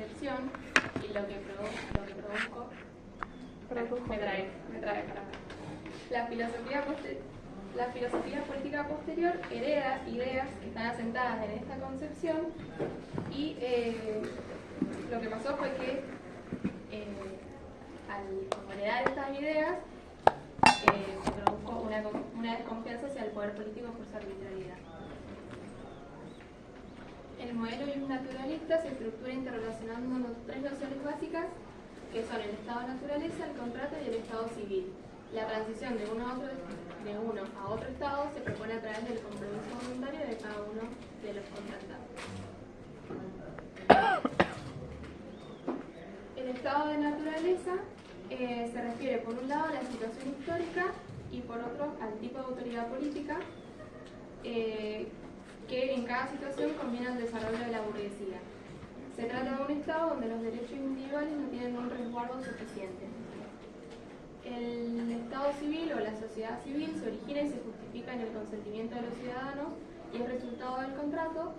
concepción y lo que produjo me trae para acá. La filosofía política posterior hereda ideas que están asentadas en esta concepción y lo que pasó fue que al heredar estas ideas se produjo una desconfianza hacia el poder político por su arbitrariedad. El modelo naturalista se estructura interrelacionando tres nociones básicas que son el estado de naturaleza, el contrato y el estado civil. La transición de uno a otro estado se propone a través del compromiso voluntario de cada uno de los contratados. El estado de naturaleza se refiere por un lado a la situación histórica y por otro al tipo de autoridad política que en cada situación conviene al desarrollo de la burguesía. Se trata de un estado donde los derechos individuales no tienen un resguardo suficiente. El estado civil o la sociedad civil se origina y se justifica en el consentimiento de los ciudadanos y es resultado del contrato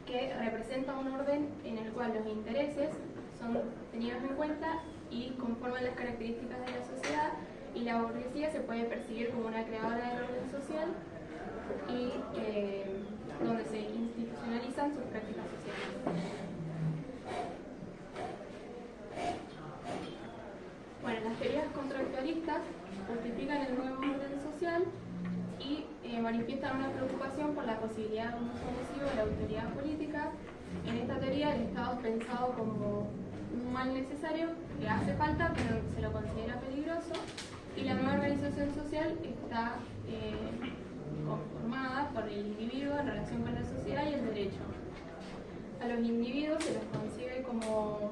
que representa un orden en el cual los intereses son tenidos en cuenta y conforman las características de la sociedad, y la burguesía se puede percibir como una creadora del orden social y donde se institucionalizan sus prácticas sociales. Bueno, las teorías contractualistas justifican el nuevo orden social y manifiestan una preocupación por la posibilidad de un uso abusivo de la autoridad política. En esta teoría el Estado es pensado como un mal necesario que hace falta, pero se lo considera peligroso, y la nueva organización social está conformada por el individuo en relación con la sociedad y el derecho. A los individuos se los concibe como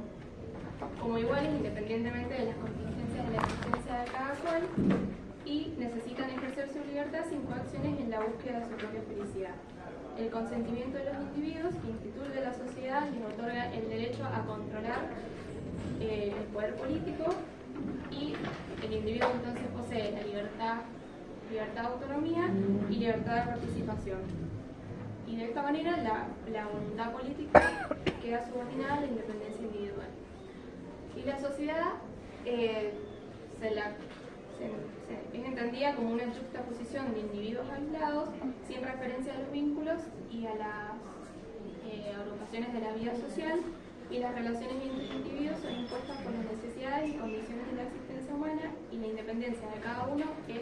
iguales independientemente de las contingencias de la existencia de cada cual y necesitan ejercer su libertad sin coacciones en la búsqueda de su propia felicidad. El consentimiento de los individuos instituye la sociedad les otorga el derecho a controlar el poder político, y el individuo entonces posee la libertad de autonomía y libertad de participación. Y de esta manera la voluntad política queda subordinada a la independencia individual. Y la sociedad es entendida como una juxtaposición de individuos aislados sin referencia a los vínculos y a las agrupaciones de la vida social, y las relaciones entre individuos son impuestas por las necesidades y condiciones de la existencia humana, y la independencia de cada uno es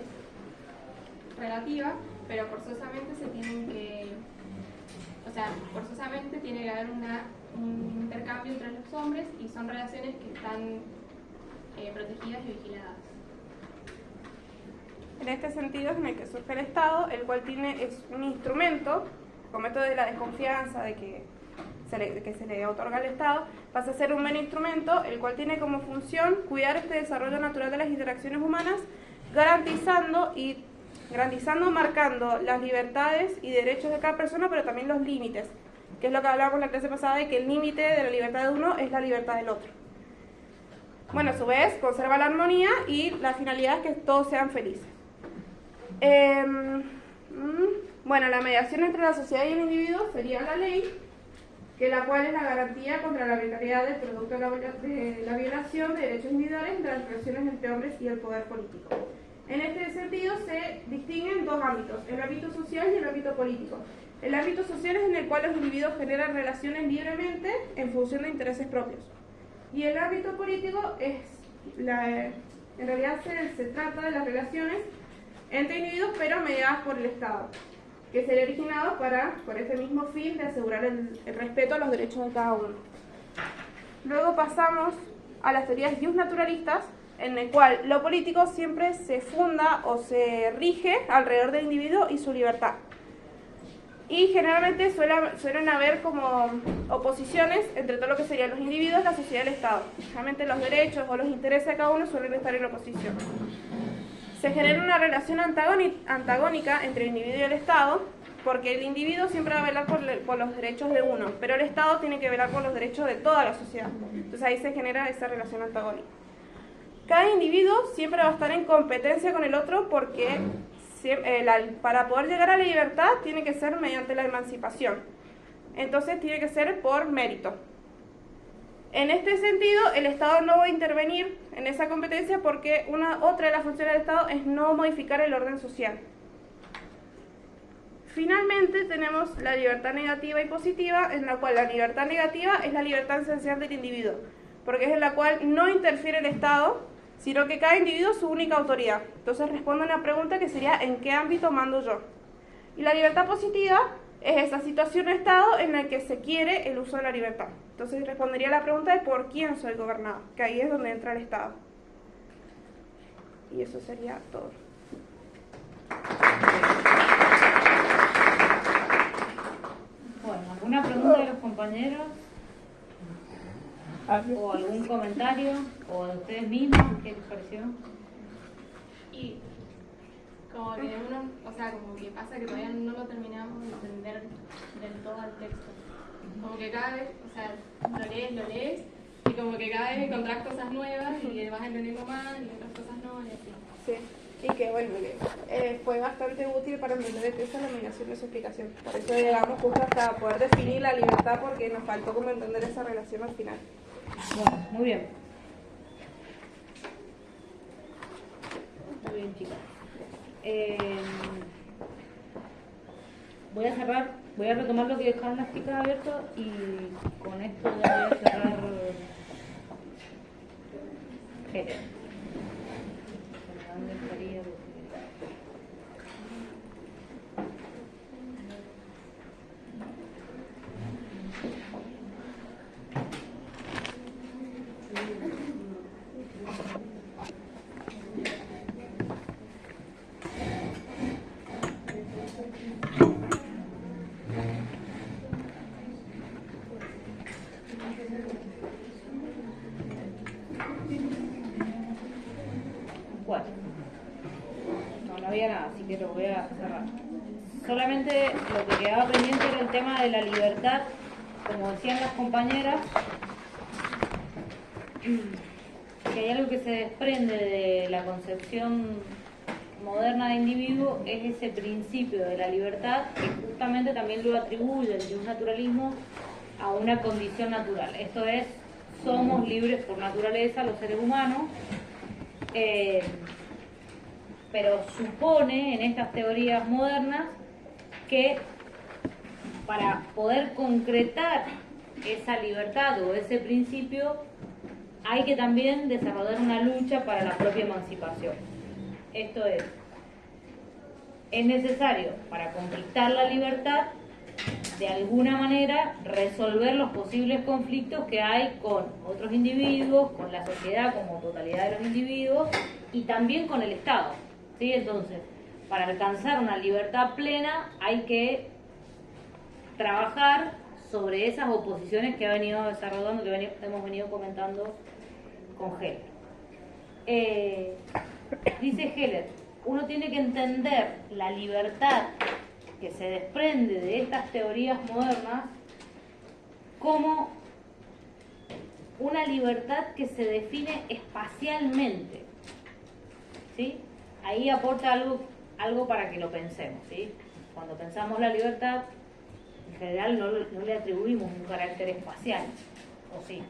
relativa, pero forzosamente tiene que haber un intercambio entre los hombres, y son relaciones que están protegidas y vigiladas. En este sentido es en el que surge el Estado, el cual es un instrumento, como esto de la desconfianza de que se le otorga al Estado, pasa a ser un buen instrumento, el cual tiene como función cuidar este desarrollo natural de las interacciones humanas, garantizando, marcando las libertades y derechos de cada persona, pero también los límites, que es lo que hablábamos en la clase pasada, de que el límite de la libertad de uno es la libertad del otro. Bueno, a su vez, conserva la armonía y la finalidad es que todos sean felices. Bueno, la mediación entre la sociedad y el individuo sería la ley, que la cual es la garantía contra la arbitrariedad del producto de la violación de derechos individuales entre las relaciones entre hombres y el poder político. En este sentido se distinguen dos ámbitos, el ámbito social y el ámbito político. El ámbito social es en el cual los individuos generan relaciones libremente en función de intereses propios. Y el ámbito político en realidad se trata de las relaciones entre individuos, pero mediadas por el Estado, que sería originado por ese mismo fin de asegurar el respeto a los derechos de cada uno. Luego pasamos a las teorías justnaturalistas, en el cual lo político siempre se funda o se rige alrededor del individuo y su libertad. Y generalmente suelen haber como oposiciones entre todo lo que serían los individuos, la sociedad y el Estado. Realmente los derechos o los intereses de cada uno suelen estar en oposición. Se genera una relación antagónica entre el individuo y el Estado, porque el individuo siempre va a velar por los derechos de uno, pero el Estado tiene que velar por los derechos de toda la sociedad. Entonces ahí se genera esa relación antagónica. Cada individuo siempre va a estar en competencia con el otro porque para poder llegar a la libertad tiene que ser mediante la emancipación. Entonces tiene que ser por mérito. En este sentido, el Estado no va a intervenir en esa competencia porque otra de las funciones del Estado es no modificar el orden social. Finalmente tenemos la libertad negativa y positiva, en la cual la libertad negativa es la libertad esencial del individuo, porque es en la cual no interfiere el Estado, sino que cada individuo es su única autoridad. Entonces responde a una pregunta que sería ¿en qué ámbito mando yo? Y la libertad positiva es esa situación o estado en la que se quiere el uso de la libertad. Entonces respondería a la pregunta de ¿por quién soy gobernado? Que ahí es donde entra el Estado. Y eso sería todo. Bueno, ¿alguna pregunta de los compañeros? ¿O algún comentario? ¿O de ustedes mismos? ¿Qué les pareció? Y como que como que pasa que todavía no lo terminamos de entender del todo al texto. Como que cada vez, lo lees, y como que cada vez encontrás cosas nuevas y que vas entendiendo más y otras cosas no, y así. Sí, y que bueno, fue bastante útil para entender el texto la denominación de su explicación. Por eso llegamos justo hasta poder definir la libertad, porque nos faltó como entender esa relación al final. Bueno, muy bien. Muy bien, chicas. Voy a retomar lo que dejaron las chicas abierto y con esto ya voy a cerrar. ¿Dónde estaría? Bueno, no había nada, así que lo voy a cerrar. Solamente lo que quedaba pendiente era el tema de la libertad, como decían las compañeras, que hay algo que se desprende de la concepción moderna de individuo, es ese principio de la libertad, que justamente también lo atribuye desde un naturalismo a una condición natural. Esto es, somos libres por naturaleza los seres humanos, pero supone en estas teorías modernas que para poder concretar esa libertad o ese principio hay que también desarrollar una lucha para la propia emancipación. Esto es necesario para conquistar la libertad de alguna manera resolver los posibles conflictos que hay con otros individuos, con la sociedad como totalidad de los individuos y también con el Estado, ¿sí? Entonces, para alcanzar una libertad plena hay que trabajar sobre esas oposiciones que ha venido desarrollando, que hemos venido comentando con Heller. Dice Heller, uno tiene que entender la libertad que se desprende de estas teorías modernas como una libertad que se define espacialmente, ¿sí? Ahí aporta algo para que lo pensemos, ¿sí? Cuando pensamos la libertad, en general no le atribuimos un carácter espacial, ¿o sí?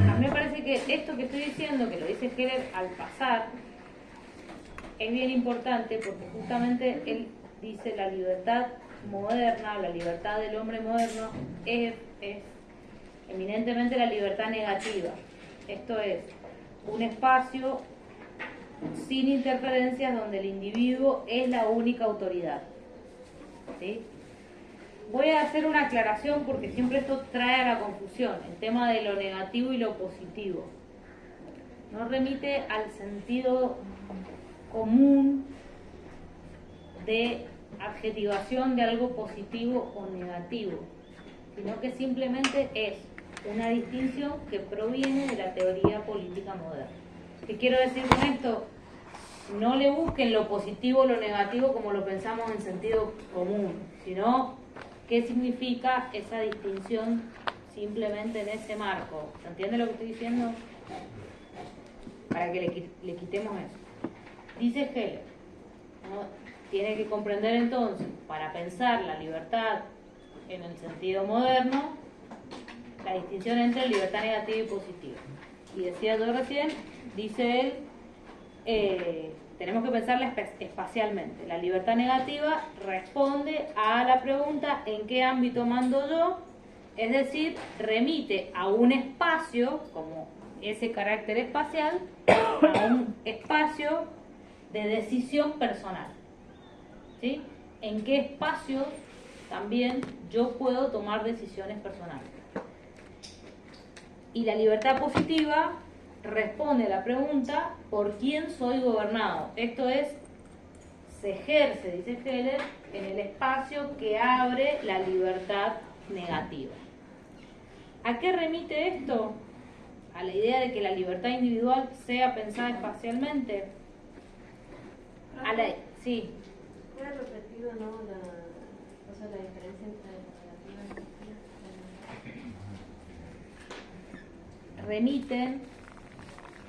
A mí me parece que esto que estoy diciendo, que lo dice Heller al pasar, es bien importante porque justamente él dice la libertad moderna, la libertad del hombre moderno es eminentemente la libertad negativa. Esto es un espacio sin interferencias donde el individuo es la única autoridad, ¿sí? Voy a hacer una aclaración porque siempre esto trae a la confusión, el tema de lo negativo y lo positivo. No remite al sentido común de adjetivación de algo positivo o negativo, sino que simplemente es una distinción que proviene de la teoría política moderna. ¿Qué quiero decir con esto? No le busquen lo positivo o lo negativo como lo pensamos en sentido común, sino qué significa esa distinción simplemente en ese marco. ¿Se entiende lo que estoy diciendo? Para que le quitemos eso. Dice Heller, ¿no? Tiene que comprender entonces, para pensar la libertad en el sentido moderno, la distinción entre libertad negativa y positiva. Y decía yo recién, dice él, tenemos que pensarla espacialmente. La libertad negativa responde a la pregunta ¿en qué ámbito mando yo? Es decir, remite a un espacio, como ese carácter espacial, a un espacio de decisión personal. ¿Sí? ¿En qué espacios también yo puedo tomar decisiones personales? Y la libertad positiva responde a la pregunta ¿por quién soy gobernado? Esto es, se ejerce, dice Heller, en el espacio que abre la libertad negativa. ¿A qué remite esto? A la idea de que la libertad individual sea pensada espacialmente. Sí. Era repetido, ¿no? La diferencia entre negativa y positiva. Remiten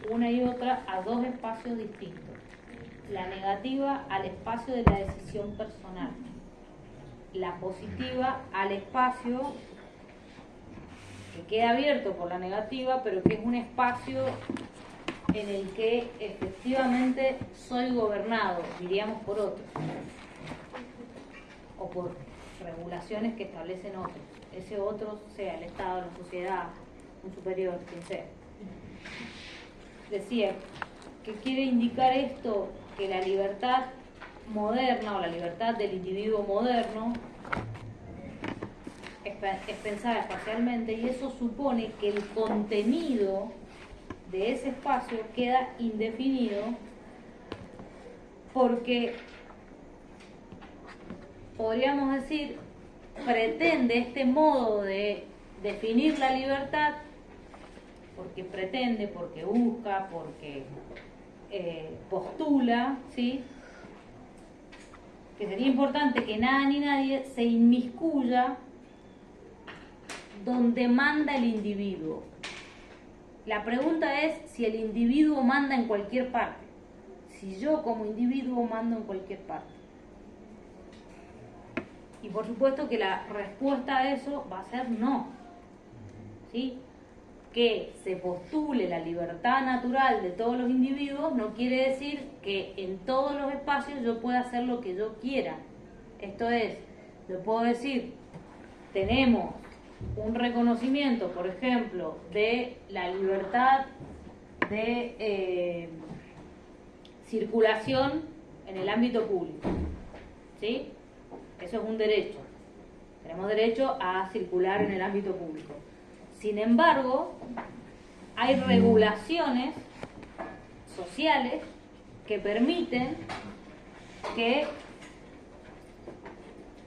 una y otra a dos espacios distintos. La negativa al espacio de la decisión personal. La positiva al espacio que queda abierto por la negativa, pero que es un espacio en el que efectivamente soy gobernado, diríamos por otros, o por regulaciones que establecen otros. Ese otro sea el Estado, la sociedad, un superior, quien sea. Decía, ¿qué quiere indicar esto? Que la libertad moderna o la libertad del individuo moderno es pensada espacialmente, y eso supone que el contenido de ese espacio queda indefinido porque, podríamos decir, pretende este modo de definir la libertad, porque pretende, porque busca, porque postula, ¿sí?, que sería importante que nada ni nadie se inmiscuya donde manda el individuo. La pregunta es si el individuo manda en cualquier parte, si yo como individuo mando en cualquier parte. Y por supuesto que la respuesta a eso va a ser no. ¿Sí? Que se postule la libertad natural de todos los individuos no quiere decir que en todos los espacios yo pueda hacer lo que yo quiera. Esto es, yo puedo decir, tenemos un reconocimiento, por ejemplo, de la libertad de circulación en el ámbito público. ¿Sí? Eso es un derecho. Tenemos derecho a circular en el ámbito público. Sin embargo, hay regulaciones sociales que permiten que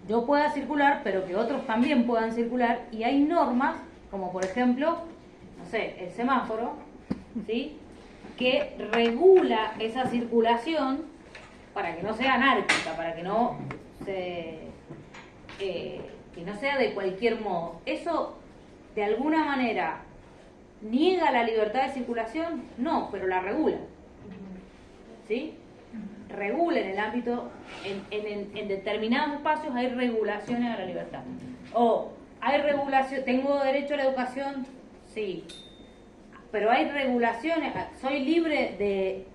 yo pueda circular, pero que otros también puedan circular, y hay normas, como por ejemplo, no sé, el semáforo, ¿sí?, que regula esa circulación para que no sea anárquica, para que no sea de cualquier modo. Eso, de alguna manera, ¿niega la libertad de circulación? No, pero la regula. ¿Sí? Regula en el ámbito, en determinados espacios hay regulaciones a la libertad. O hay regulación, ¿tengo derecho a la educación? Sí. Pero hay regulaciones, ¿soy libre de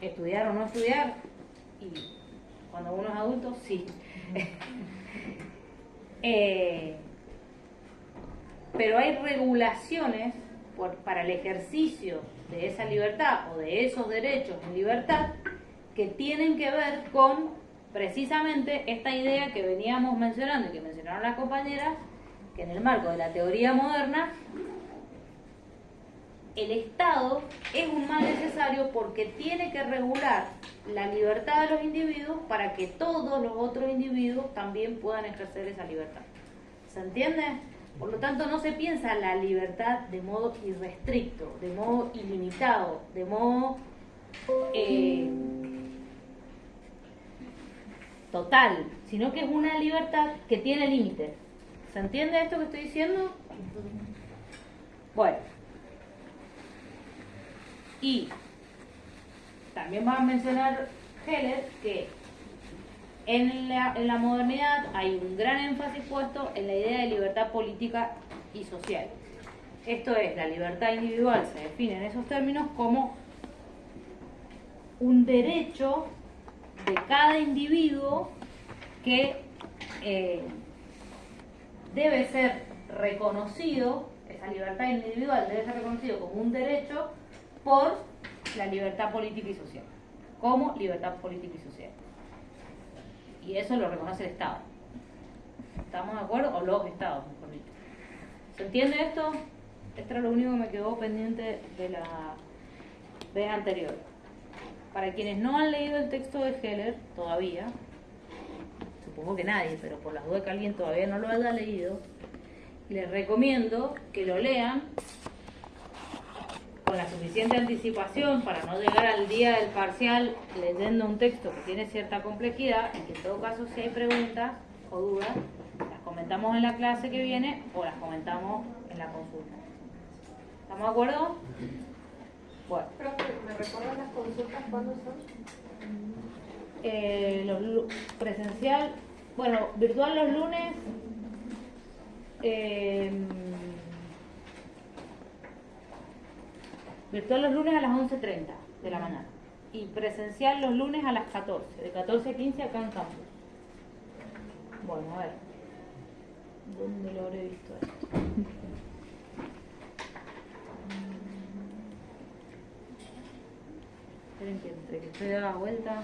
estudiar o no estudiar? Y cuando uno es adulto, sí. Pero hay regulaciones para el ejercicio de esa libertad o de esos derechos en libertad que tienen que ver con precisamente esta idea que veníamos mencionando y que mencionaron las compañeras, que en el marco de la teoría moderna el Estado es un mal necesario porque tiene que regular la libertad de los individuos para que todos los otros individuos también puedan ejercer esa libertad. ¿Se entiende? Por lo tanto, no se piensa la libertad de modo irrestricto, de modo ilimitado, de modo total, sino que es una libertad que tiene límites. ¿Se entiende esto que estoy diciendo? Bueno. Y también va a mencionar Heller que En la modernidad hay un gran énfasis puesto en la idea de libertad política y social. Esto es, la libertad individual se define en esos términos como un derecho de cada individuo que debe ser reconocido, esa libertad individual debe ser reconocido como un derecho por la libertad política y social, como libertad política y social. Y eso lo reconoce el Estado. ¿Estamos de acuerdo? O los Estados, mejor dicho. ¿Se entiende esto? Esto era lo único que me quedó pendiente de la vez anterior. Para quienes no han leído el texto de Heller todavía, supongo que nadie, pero por las dudas que alguien todavía no lo haya leído, les recomiendo que lo lean con la suficiente anticipación para no llegar al día del parcial leyendo un texto que tiene cierta complejidad, y que en todo caso, si hay preguntas o dudas, las comentamos en la clase que viene o las comentamos en la consulta. ¿Estamos de acuerdo? Bueno. Profe, ¿me recuerdas las consultas cuándo son? Presencial, bueno, virtual los lunes. Virtual los lunes a las 11:30 de la mañana. Y presencial los lunes a las 14, de 14 a 15 acá en campus. Bueno, a ver. ¿Dónde lo habré visto esto? Esperen que entre que estoy dando la vuelta.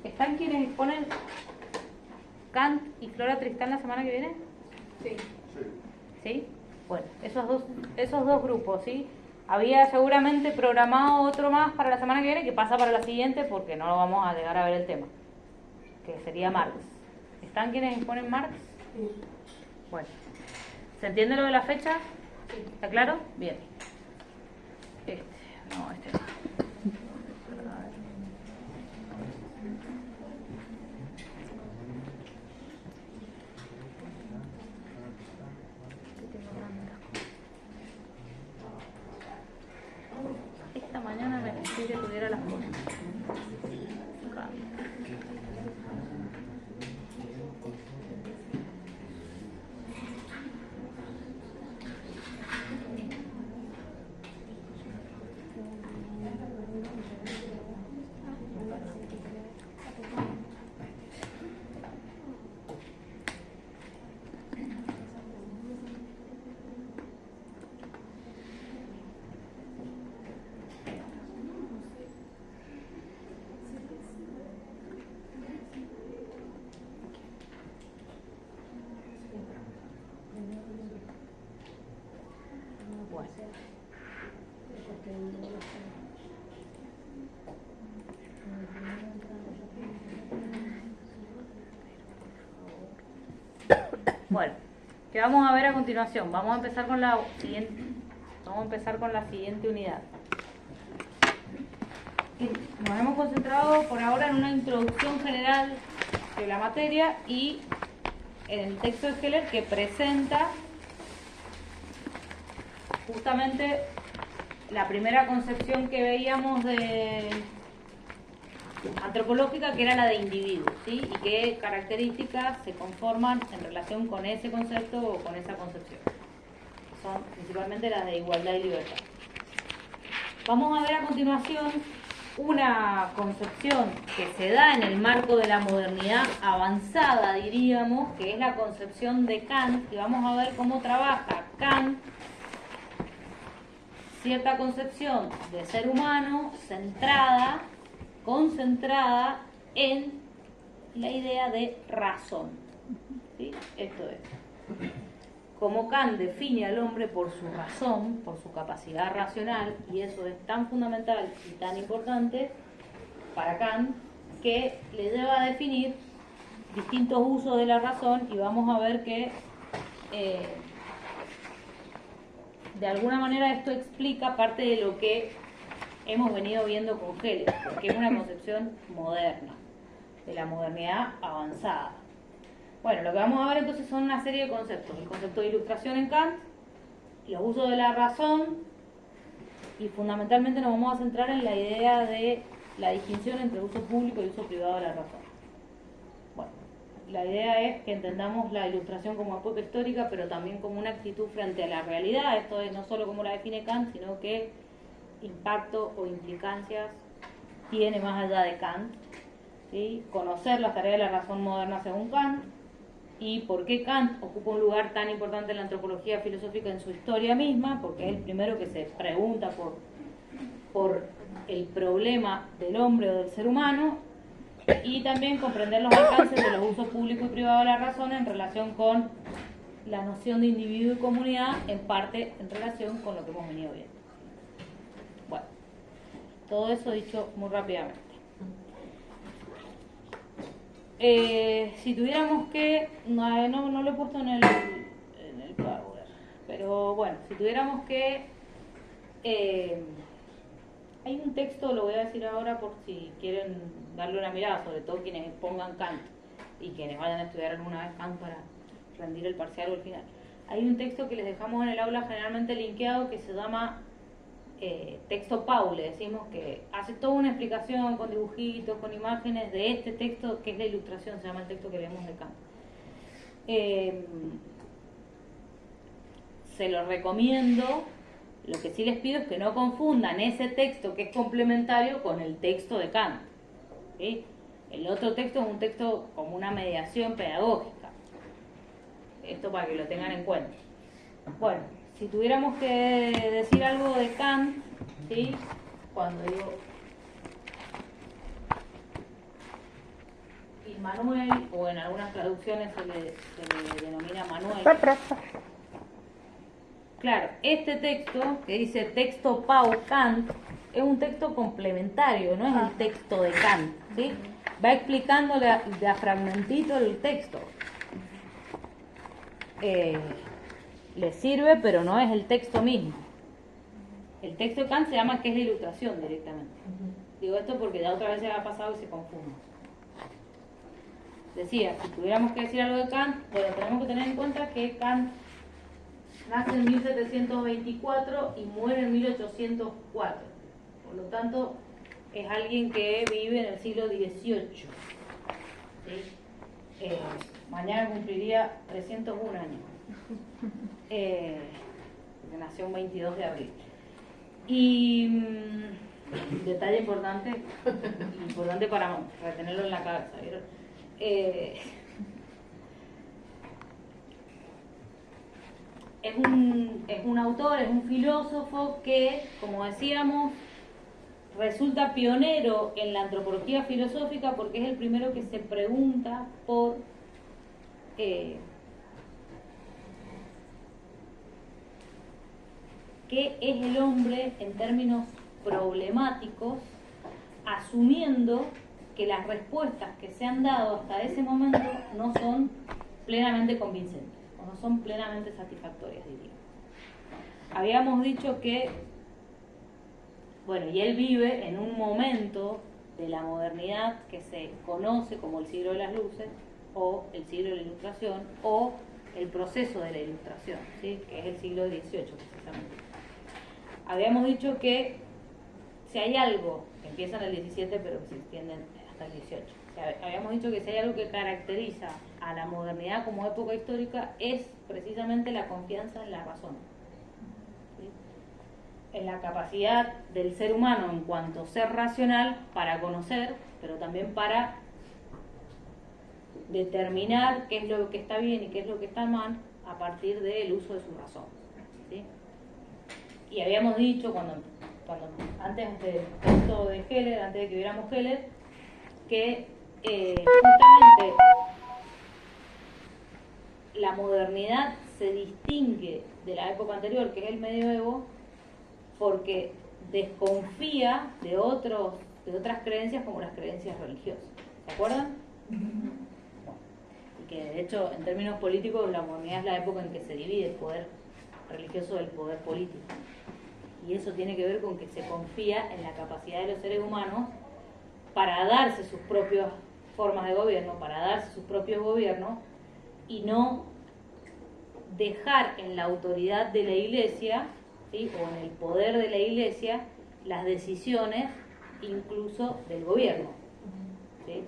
¿Están quienes exponen Kant y Flora Tristán la semana que viene? Sí. ¿Sí? Bueno, esos dos grupos, ¿sí? Había seguramente programado otro más para la semana que viene, que pasa para la siguiente porque no lo vamos a llegar a ver el tema, que sería Marx. ¿Están quienes exponen Marx? Sí. Bueno, ¿se entiende lo de la fecha? Sí. ¿Está claro? Bien. Este no. A ver. Esta mañana me pensé que tuviera las cosas. Bueno, ¿qué vamos a ver a continuación? Vamos a empezar con la siguiente unidad. Nos hemos concentrado por ahora en una introducción general de la materia y en el texto de Heller, que presenta justamente la primera concepción que veíamos de antropológica, que era la de individuo, ¿sí? Y qué características se conforman en relación con ese concepto o con esa concepción. Son principalmente las de igualdad y libertad. Vamos a ver a continuación una concepción que se da en el marco de la modernidad avanzada, diríamos, que es la concepción de Kant, y vamos a ver cómo trabaja Kant cierta concepción de ser humano concentrada en la idea de razón. ¿Sí? Esto es, como Kant define al hombre por su razón, por su capacidad racional, y eso es tan fundamental y tan importante para Kant, que le lleva a definir distintos usos de la razón, y vamos a ver que de alguna manera esto explica parte de lo que hemos venido viendo con Heller, porque es una concepción moderna, de la modernidad avanzada. Bueno, lo que vamos a ver entonces son una serie de conceptos. El concepto de ilustración en Kant, los usos de la razón, y fundamentalmente nos vamos a centrar en la idea de la distinción entre uso público y uso privado de la razón. la idea es que entendamos la Ilustración como época histórica, pero también como una actitud frente a la realidad. Esto es no solo como la define Kant, sino qué impacto o implicancias tiene más allá de Kant, ¿sí? Conocer las tareas de la razón moderna según Kant y por qué Kant ocupa un lugar tan importante en la antropología filosófica en su historia misma, porque es el primero que se pregunta por el problema del hombre o del ser humano, y también comprender los alcances de los usos públicos y privados de la razón en relación con la noción de individuo y comunidad, en parte en relación con lo que hemos venido viendo. Bueno, todo eso dicho muy rápidamente. Si tuviéramos que, no lo he puesto en el Power, pero bueno, si tuviéramos que, hay un texto, lo voy a decir ahora por si quieren darle una mirada, sobre todo quienes pongan Kant y quienes vayan a estudiar alguna vez Kant para rendir el parcial o el final. Hay un texto que les dejamos en el aula generalmente linkeado que se llama texto Pau, le decimos, que hace toda una explicación con dibujitos, con imágenes de este texto que es la Ilustración, se llama el texto que leemos de Kant. Se lo recomiendo. Lo que sí les pido es que no confundan ese texto que es complementario con el texto de Kant, ¿sí? El otro texto es un texto como una mediación pedagógica. Esto para que lo tengan en cuenta. Bueno, si tuviéramos que decir algo de Kant, ¿sí? Cuando digo Immanuel, o en algunas traducciones se le denomina Manuel. Claro, este texto, que dice texto Pau Kant, es un texto complementario, no es el texto de Kant, ¿sí? Va explicando de a fragmentito el texto. Le sirve, pero no es el texto mismo. El texto de Kant se llama ¿qué es la Ilustración? Directamente. Digo esto porque ya otra vez se ha pasado y se confunde. Decía, si tuviéramos que decir algo de Kant, bueno, tenemos que tener en cuenta que Kant nace en 1724 y muere en 1804. Por lo tanto, es alguien que vive en el siglo XVIII. ¿Sí? Mañana cumpliría 301 años. Porque nació un 22 de abril. Y detalle importante para retenerlo en la cabeza, ¿vieron? Es un autor, es un filósofo que, como decíamos, resulta pionero en la antropología filosófica porque es el primero que se pregunta por qué es el hombre en términos problemáticos, asumiendo que las respuestas que se han dado hasta ese momento no son plenamente convincentes o no son plenamente satisfactorias, diría. Habíamos dicho que, bueno, y él vive en un momento de la modernidad que se conoce como el siglo de las luces o el siglo de la Ilustración o el proceso de la Ilustración, ¿sí? Que es el siglo XVIII precisamente. Habíamos dicho que si hay algo que empieza en el 17 pero que se extiende hasta el 18, o sea, habíamos dicho que si hay algo que caracteriza a la modernidad como época histórica es precisamente la confianza en la razón, ¿sí? En la capacidad del ser humano en cuanto ser racional para conocer, pero también para determinar qué es lo que está bien y qué es lo que está mal a partir del uso de su razón, ¿sí? Y habíamos dicho cuando antes del texto de Heller, antes de que viéramos Heller, que justamente la modernidad se distingue de la época anterior, que es el medioevo, porque desconfía de otras creencias como las creencias religiosas. ¿Se acuerdan? Y que de hecho, en términos políticos, la modernidad es la época en que se divide el poder religioso del poder político. Y eso tiene que ver con que se confía en la capacidad de los seres humanos para darse sus propias formas de gobierno, para darse sus propios gobiernos, y no dejar en la autoridad de la Iglesia, ¿sí? O en el poder de la Iglesia las decisiones incluso del gobierno, ¿sí?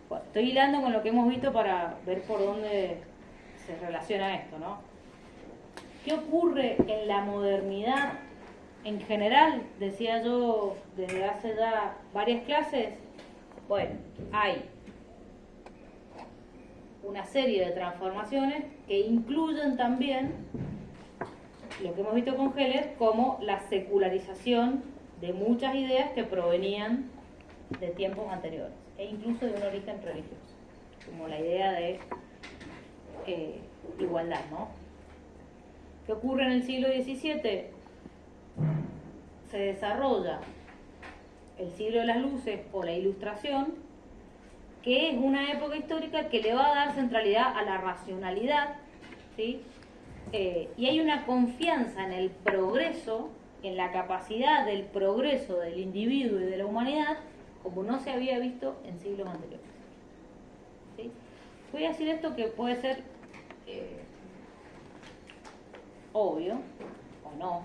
Bueno, estoy hilando con lo que hemos visto para ver por dónde se relaciona esto, ¿no? ¿Qué ocurre en la modernidad en general? Decía yo desde hace ya varias clases. Bueno, hay una serie de transformaciones que incluyen también lo que hemos visto con Heller como la secularización de muchas ideas que provenían de tiempos anteriores e incluso de un origen religioso, como la idea de igualdad, ¿no? ¿Qué ocurre en el siglo XVII? Se desarrolla el siglo de las luces o la Ilustración, que es una época histórica que le va a dar centralidad a la racionalidad, ¿sí? Y hay una confianza en el progreso, en la capacidad del progreso del individuo y de la humanidad, como no se había visto en siglos anteriores. ¿Sí? Voy a decir esto que puede ser obvio o no.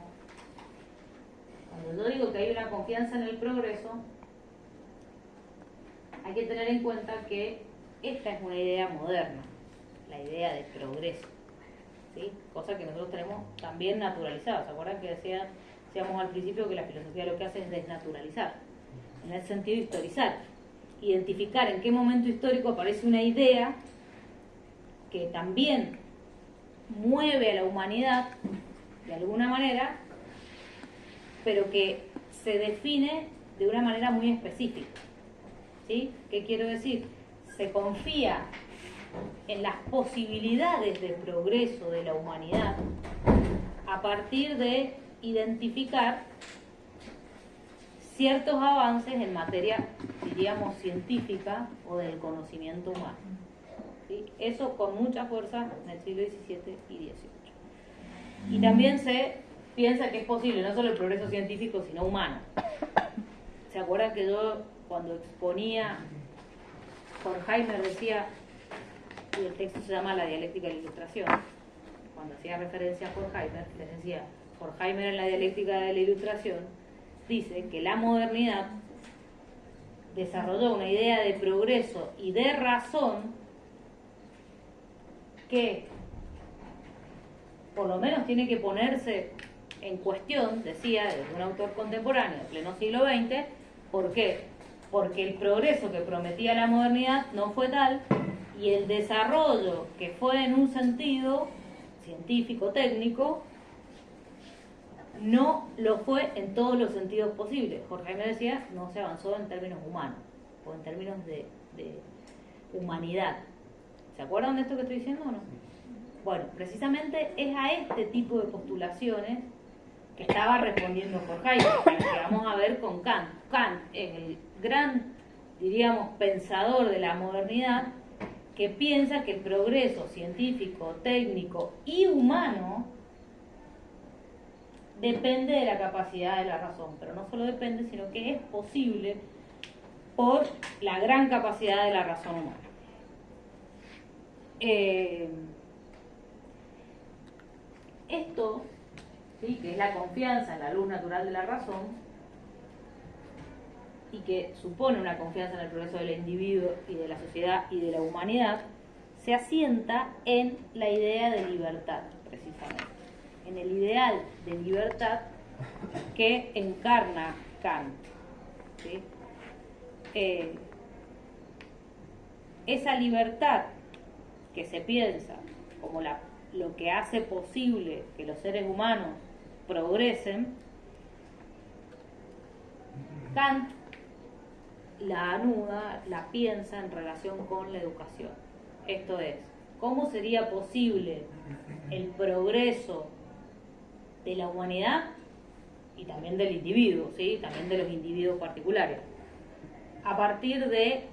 Cuando yo digo que hay una confianza en el progreso, hay que tener en cuenta que esta es una idea moderna, la idea de progreso, ¿sí? Cosa que nosotros tenemos también naturalizada. ¿Se acuerdan que decíamos al principio que la filosofía lo que hace es desnaturalizar? En el sentido de historizar, identificar en qué momento histórico aparece una idea que también mueve a la humanidad de alguna manera, pero que se define de una manera muy específica. ¿Sí? ¿Qué quiero decir? Se confía en las posibilidades de progreso de la humanidad a partir de identificar ciertos avances en materia, diríamos, científica o del conocimiento humano. ¿Sí? Eso con mucha fuerza en el siglo XVII y XVIII. Y también se piensa que es posible no solo el progreso científico, sino humano. ¿Se acuerdan que yo, cuando exponía, Horkheimer decía, y el texto se llama La dialéctica de la Ilustración, cuando hacía referencia a Horkheimer, les decía, Horkheimer en la dialéctica de la Ilustración dice que la modernidad desarrolló una idea de progreso y de razón que por lo menos tiene que ponerse en cuestión, decía, de un autor contemporáneo, de pleno siglo XX. ¿Por qué? Porque el progreso que prometía la modernidad no fue tal, y el desarrollo que fue en un sentido científico, técnico, no lo fue en todos los sentidos posibles. Jorge me decía, no se avanzó en términos humanos, o en términos de humanidad. ¿Se acuerdan de esto que estoy diciendo o no? Bueno, precisamente es a este tipo de postulaciones que estaba respondiendo Horkheimer, que vamos a ver con Kant. Kant es el gran, diríamos, pensador de la modernidad, que piensa que el progreso científico, técnico y humano depende de la capacidad de la razón, pero no solo depende, sino que es posible por la gran capacidad de la razón humana. Esto, ¿sí?, que es la confianza en la luz natural de la razón y que supone una confianza en el progreso del individuo y de la sociedad y de la humanidad, se asienta en la idea de libertad, precisamente, en el ideal de libertad que encarna Kant, ¿sí? Esa libertad que se piensa como lo que hace posible que los seres humanos progresen, Kant la anuda, la piensa en relación con la educación. Esto es, ¿cómo sería posible el progreso de la humanidad y también del individuo, ¿sí?, también de los individuos particulares? A partir de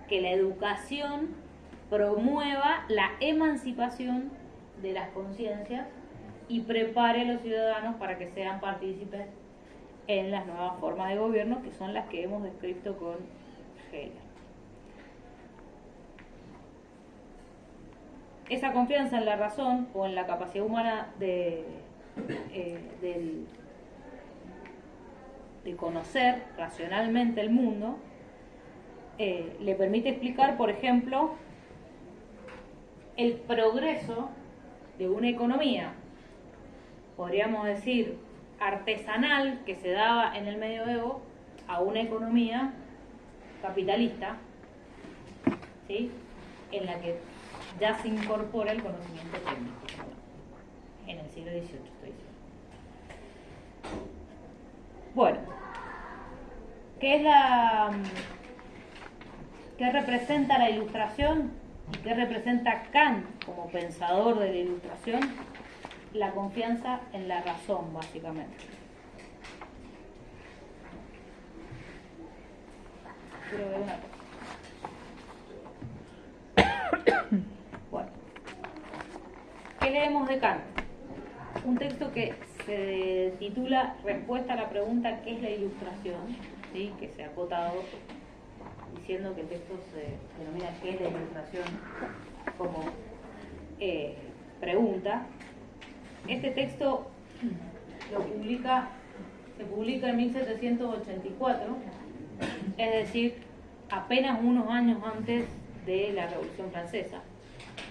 que la educación promueva la emancipación de las conciencias y prepare a los ciudadanos para que sean partícipes en las nuevas formas de gobierno, que son las que hemos descrito con Heller. Esa confianza en la razón o en la capacidad humana de conocer racionalmente el mundo le permite explicar, por ejemplo, el progreso de una economía, podríamos decir, artesanal, que se daba en el medioevo, a una economía capitalista, ¿sí?, en la que ya se incorpora el conocimiento técnico, en el siglo XVIII, estoy diciendo. Bueno, ¿qué representa la Ilustración y qué representa Kant como pensador de la Ilustración? La confianza en la razón, básicamente. Quiero ver una cosa. Bueno, ¿qué leemos de Kant? Un texto que se titula Respuesta a la pregunta ¿qué es la Ilustración? ¿Sí? Que se ha acotado diciendo que el texto se denomina ¿qué es la Ilustración? Como pregunta. Este texto se publica en 1784, es decir, apenas unos años antes de la Revolución Francesa,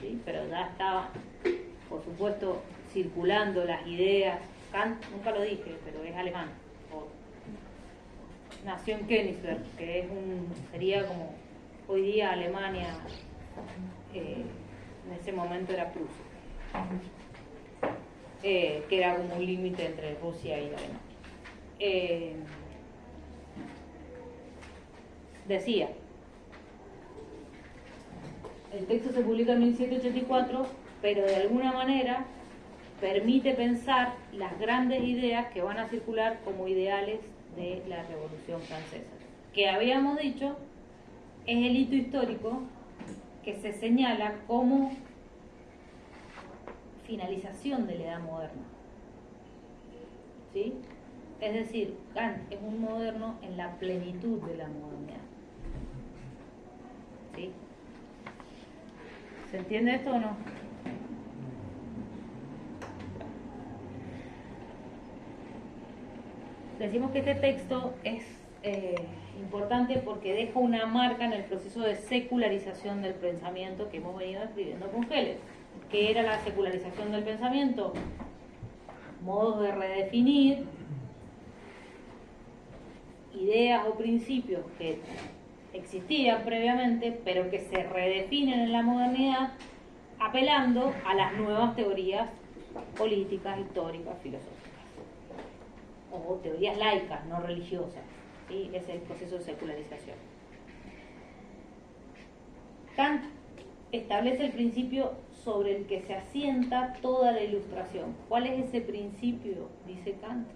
¿sí? Pero ya estaba, por supuesto, circulando las ideas. Kant, nunca lo dije, pero es alemán. Nació en Königsberg, que sería como hoy día Alemania, en ese momento era Prusia, que era como un límite entre Rusia y Alemania. Decía, el texto se publica en 1784, pero de alguna manera permite pensar las grandes ideas que van a circular como ideales de la Revolución Francesa, que habíamos dicho es el hito histórico que se señala como finalización de la Edad Moderna, ¿sí? Es decir, Kant es un moderno en la plenitud de la modernidad, ¿sí? ¿Se entiende esto o no? Decimos que este texto es importante porque deja una marca en el proceso de secularización del pensamiento que hemos venido escribiendo con Heller. ¿Qué era la secularización del pensamiento? Modos de redefinir ideas o principios que existían previamente, pero que se redefinen en la modernidad, apelando a las nuevas teorías políticas, históricas, filosóficas, o teorías laicas, no religiosas, ¿sí? Es el proceso de secularización. Kant establece el principio sobre el que se asienta toda la Ilustración. ¿Cuál es ese principio? Dice Kant,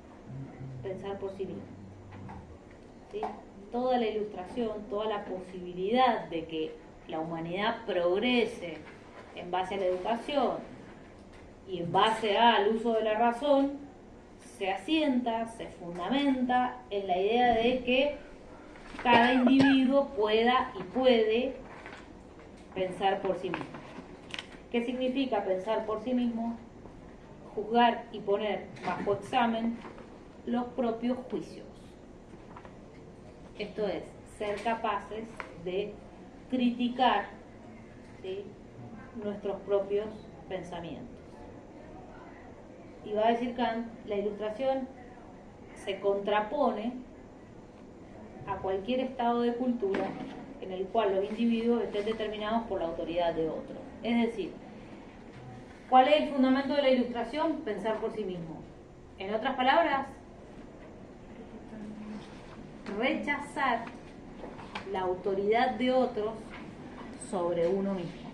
pensar por sí mismo, ¿sí? Toda la Ilustración, toda la posibilidad de que la humanidad progrese en base a la educación y en base al uso de la razón, se asienta, se fundamenta en la idea de que cada individuo pueda y puede pensar por sí mismo. ¿Qué significa pensar por sí mismo? Juzgar y poner bajo examen los propios juicios. Esto es, ser capaces de criticar, ¿sí?, nuestros propios pensamientos. Y va a decir Kant, la Ilustración se contrapone a cualquier estado de cultura en el cual los individuos estén determinados por la autoridad de otro. Es decir, ¿cuál es el fundamento de la Ilustración? Pensar por sí mismo. En otras palabras, rechazar la autoridad de otros sobre uno mismo.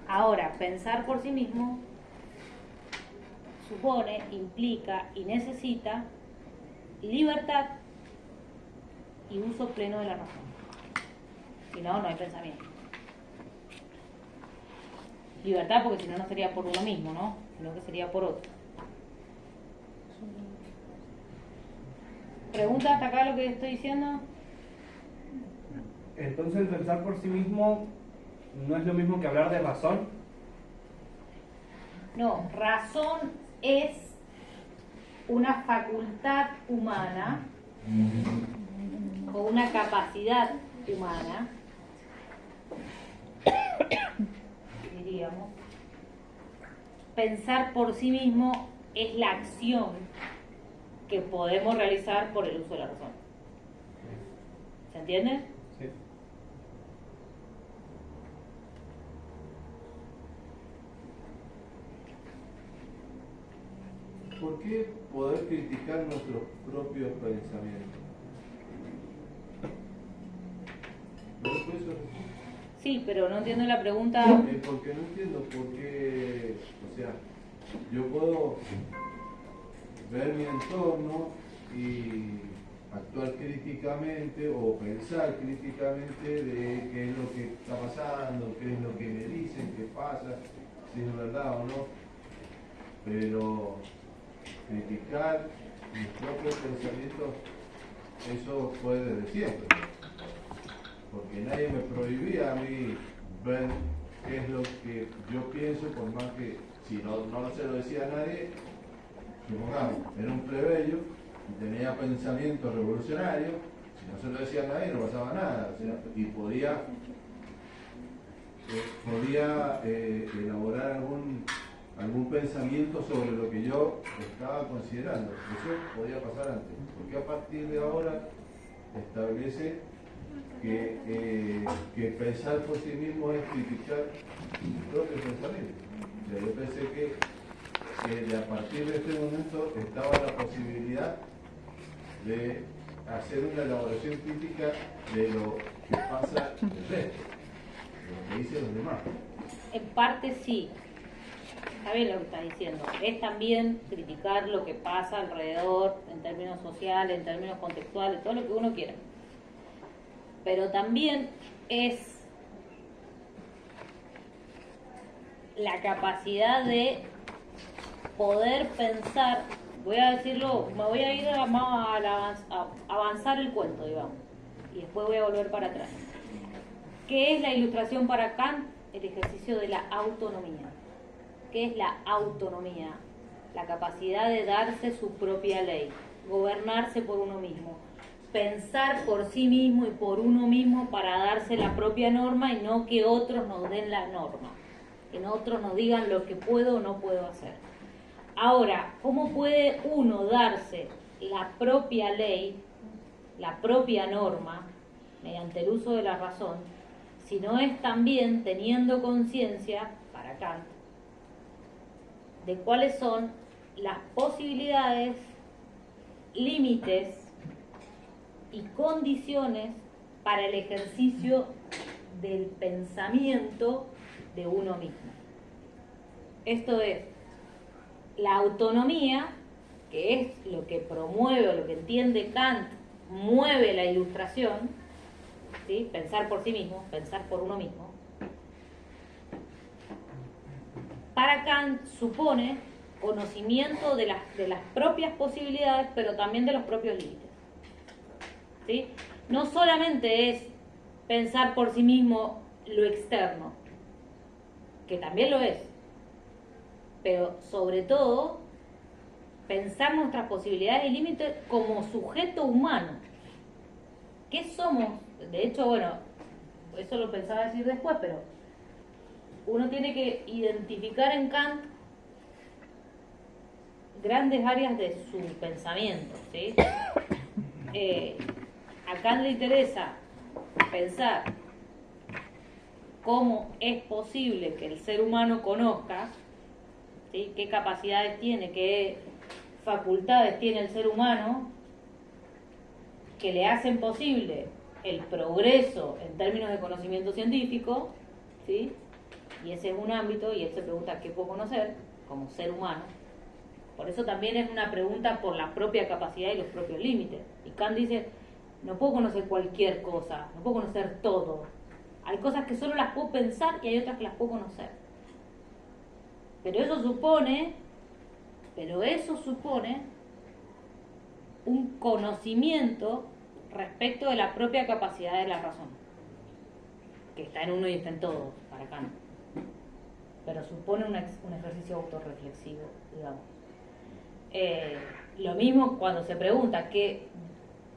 Ahora, pensar por sí mismo supone, implica y necesita libertad y uso pleno de la razón. Si no, no hay pensamiento. Libertad porque si no, no sería por uno mismo, ¿no? Sino que sería por otro. ¿Pregunta hasta acá lo que estoy diciendo? Entonces, pensar por sí mismo no es lo mismo que hablar de razón. No, razón es una facultad humana o una capacidad humana, diríamos, pensar por sí mismo es la acción que podemos realizar por el uso de la razón. ¿Se entiende? Sí. ¿Por qué poder criticar nuestros propios pensamientos? ¿No es eso? Sí, pero no entiendo la pregunta. Porque no entiendo por qué, o sea, yo puedo ver mi entorno y actuar críticamente o pensar críticamente de qué es lo que está pasando, qué es lo que me dicen, qué pasa, si es verdad o no, pero criticar mis propios pensamientos, eso fue desde siempre, porque nadie me prohibía a mí ver qué es lo que yo pienso, por más que si no se lo decía a nadie, supongamos, era un plebeyo y tenía pensamientos revolucionarios, si no se lo decía a nadie no pasaba nada, o sea, y podía elaborar algún pensamiento sobre lo que yo estaba considerando. Eso podía pasar antes, porque a partir de ahora establece que pensar por sí mismo es criticar sus propios pensamientos. O sea, yo pensé que a partir de este momento estaba la posibilidad de hacer una elaboración crítica de lo que pasa en el resto, de lo que dicen los demás. En parte sí. Está bien lo que estás diciendo. Es también criticar lo que pasa alrededor en términos sociales, en términos contextuales, todo lo que uno quiera. Pero también es la capacidad de poder pensar, voy a decirlo, me voy a ir a avanzar el cuento, digamos, y después voy a volver para atrás. ¿Qué es la ilustración para Kant? El ejercicio de la autonomía. ¿Qué es la autonomía? La capacidad de darse su propia ley, gobernarse por uno mismo, pensar por sí mismo y por uno mismo para darse la propia norma y no que otros nos den la norma, que otros nos digan lo que puedo o no puedo hacer. Ahora, ¿cómo puede uno darse la propia ley, la propia norma, mediante el uso de la razón, si no es también teniendo conciencia, para Kant, de cuáles son las posibilidades, límites y condiciones para el ejercicio del pensamiento de uno mismo? Esto es, la autonomía, que es lo que promueve o lo que entiende Kant, mueve la ilustración, ¿sí? Pensar por sí mismo, pensar por uno mismo. Para Kant supone conocimiento de las propias posibilidades, pero también de los propios límites. ¿Sí? No solamente es pensar por sí mismo lo externo, que también lo es, pero sobre todo pensar nuestras posibilidades y límites como sujeto humano. ¿Qué somos? De hecho, bueno, eso lo pensaba decir después, pero uno tiene que identificar en Kant grandes áreas de su pensamiento, ¿sí? A Kant le interesa pensar cómo es posible que el ser humano conozca, ¿sí? Qué capacidades tiene, qué facultades tiene el ser humano que le hacen posible el progreso en términos de conocimiento científico, ¿sí? Y ese es un ámbito, y él se pregunta qué puedo conocer como ser humano. Por eso también es una pregunta por la propia capacidad y los propios límites. Y Kant dice, no puedo conocer cualquier cosa, no puedo conocer todo. Hay cosas que solo las puedo pensar y hay otras que las puedo conocer. Pero eso supone un conocimiento respecto de la propia capacidad de la razón, que está en uno y está en todos, para Kant. Pero supone un ejercicio autorreflexivo, digamos. Lo mismo cuando se pregunta,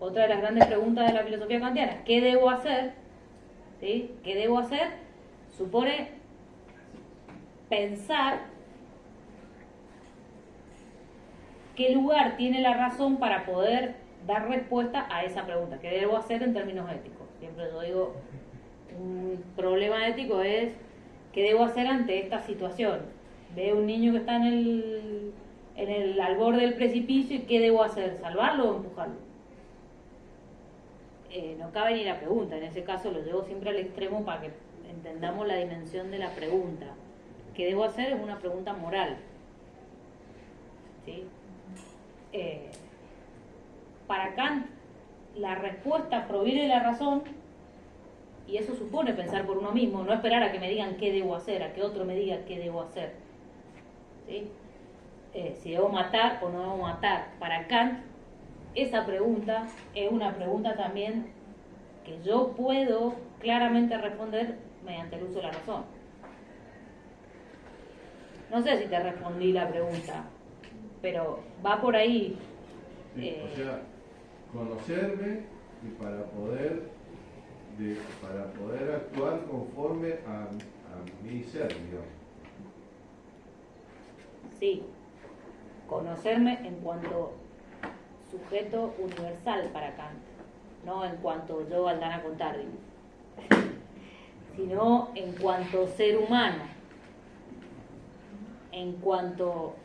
otra de las grandes preguntas de la filosofía kantiana, ¿qué debo hacer? ¿sí? ¿Qué debo hacer? Supone pensar qué lugar tiene la razón para poder dar respuesta a esa pregunta. ¿Qué debo hacer en términos éticos? Siempre yo digo, un problema ético es ¿qué debo hacer ante esta situación? Veo un niño que está al borde del precipicio y ¿qué debo hacer? ¿Salvarlo o empujarlo? No cabe ni la pregunta. En ese caso lo llevo siempre al extremo para que entendamos la dimensión de la pregunta. ¿Qué debo hacer? Es una pregunta moral. ¿Sí? Para Kant, la respuesta proviene de la razón y eso supone pensar por uno mismo, no esperar a que me digan qué debo hacer, a que otro me diga qué debo hacer. ¿Sí? Si debo matar o no debo matar. Para Kant, esa pregunta es una pregunta también que yo puedo claramente responder mediante el uso de la razón. No sé si te respondí la pregunta, pero va por ahí. Sí, o sea, conocerme y para poder actuar conforme a mi ser, digamos. Sí, conocerme en cuanto sujeto universal para Kant, no en cuanto yo, Aldana Contardi, sino en cuanto ser humano, en cuanto,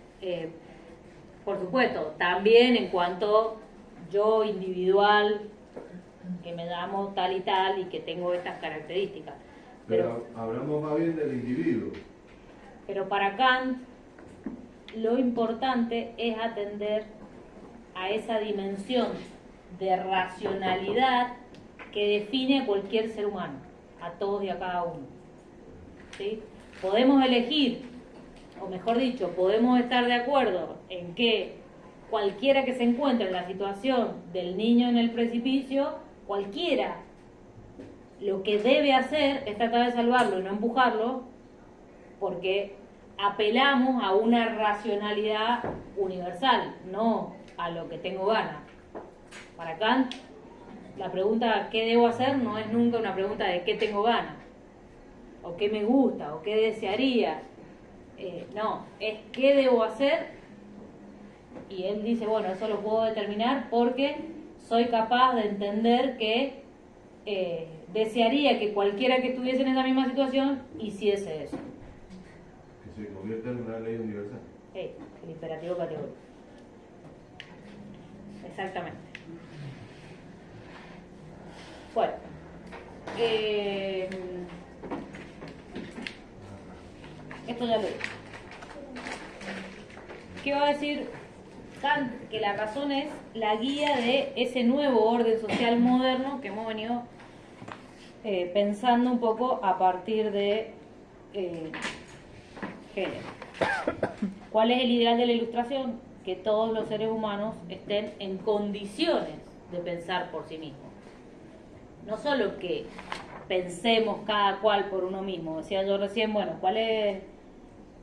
por supuesto, también en cuanto yo individual, que me llamo tal y tal y que tengo estas características. Pero hablamos más bien del individuo. Pero para Kant, lo importante es atender a esa dimensión de racionalidad que define a cualquier ser humano, a todos y a cada uno. ¿Sí? Podemos elegir, o mejor dicho, podemos estar de acuerdo en que cualquiera que se encuentre en la situación del niño en el precipicio, cualquiera, lo que debe hacer es tratar de salvarlo y no empujarlo, porque apelamos a una racionalidad universal, no a lo que tengo ganas. Para Kant, la pregunta ¿qué debo hacer? No es nunca una pregunta de qué tengo ganas, o qué me gusta, o qué desearía. No, es qué debo hacer, y él dice, bueno, eso lo puedo determinar porque soy capaz de entender que desearía que cualquiera que estuviese en esa misma situación hiciese eso. Que se convierta en una ley universal. El imperativo categórico. Exactamente. Bueno. Esto ya lo dije. ¿Qué va a decir Kant? Que la razón es la guía de ese nuevo orden social moderno que hemos venido pensando un poco a partir de Hegel. ¿Cuál es el ideal de la Ilustración? Que todos los seres humanos estén en condiciones de pensar por sí mismos. No solo que pensemos cada cual por uno mismo. Decía yo recién, bueno, ¿cuál es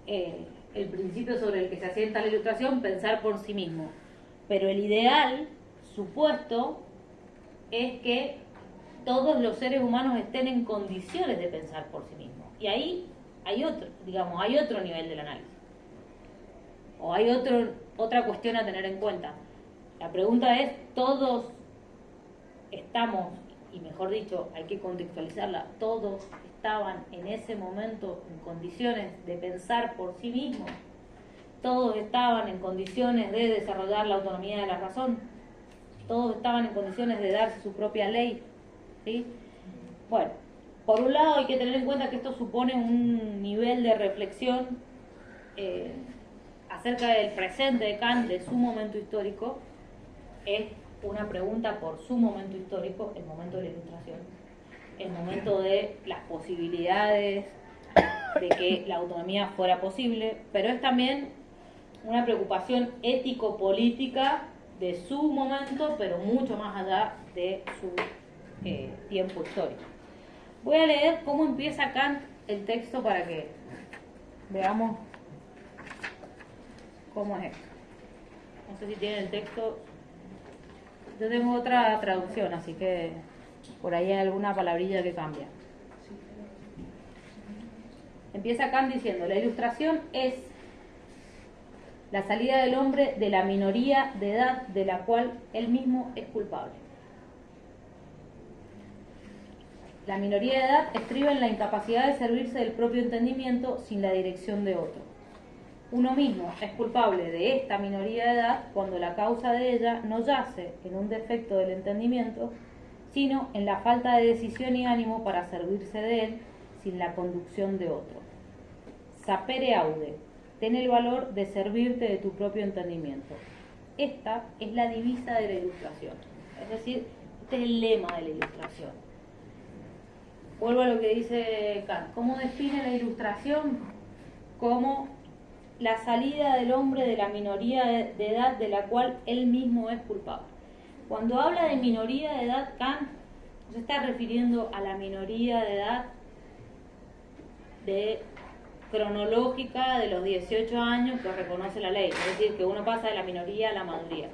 el principio sobre el que se asienta la Ilustración? Pensar por sí mismo. Pero el ideal supuesto es que todos los seres humanos estén en condiciones de pensar por sí mismos. Y ahí hay otro, digamos, hay otro nivel del análisis. O hay otra cuestión a tener en cuenta. La pregunta es, ¿todos estamos, y mejor dicho, hay que contextualizarla, todos estaban en ese momento en condiciones de pensar por sí mismos? ¿Todos estaban en condiciones de desarrollar la autonomía de la razón? ¿Todos estaban en condiciones de darse su propia ley? ¿Sí? Bueno, por un lado hay que tener en cuenta que esto supone un nivel de reflexión acerca del presente de Kant, de su momento histórico. Es una pregunta por su momento histórico, el momento de la Ilustración, el momento de las posibilidades de que la autonomía fuera posible, pero es también una preocupación ético-política de su momento, pero mucho más allá de su tiempo histórico. Voy a leer cómo empieza Kant el texto para que veamos cómo es esto. No sé si tienen el texto. Yo tengo otra traducción, así que por ahí hay alguna palabrilla que cambia. Empieza Kant diciendo, la ilustración es la salida del hombre de la minoría de edad de la cual él mismo es culpable. La minoría de edad estriba en la incapacidad de servirse del propio entendimiento sin la dirección de otro. Uno mismo es culpable de esta minoría de edad cuando la causa de ella no yace en un defecto del entendimiento, sino en la falta de decisión y ánimo para servirse de él sin la conducción de otro. Sapere aude, ten el valor de servirte de tu propio entendimiento. Esta es la divisa de la ilustración, es decir, este es el lema de la ilustración. Vuelvo a lo que dice Kant. ¿Cómo define la ilustración? Como la salida del hombre de la minoría de edad de la cual él mismo es culpable. Cuando habla de minoría de edad, Kant se está refiriendo a la minoría de edad cronológica de los 18 años que reconoce la ley, es decir, que uno pasa de la minoría a la mayoría,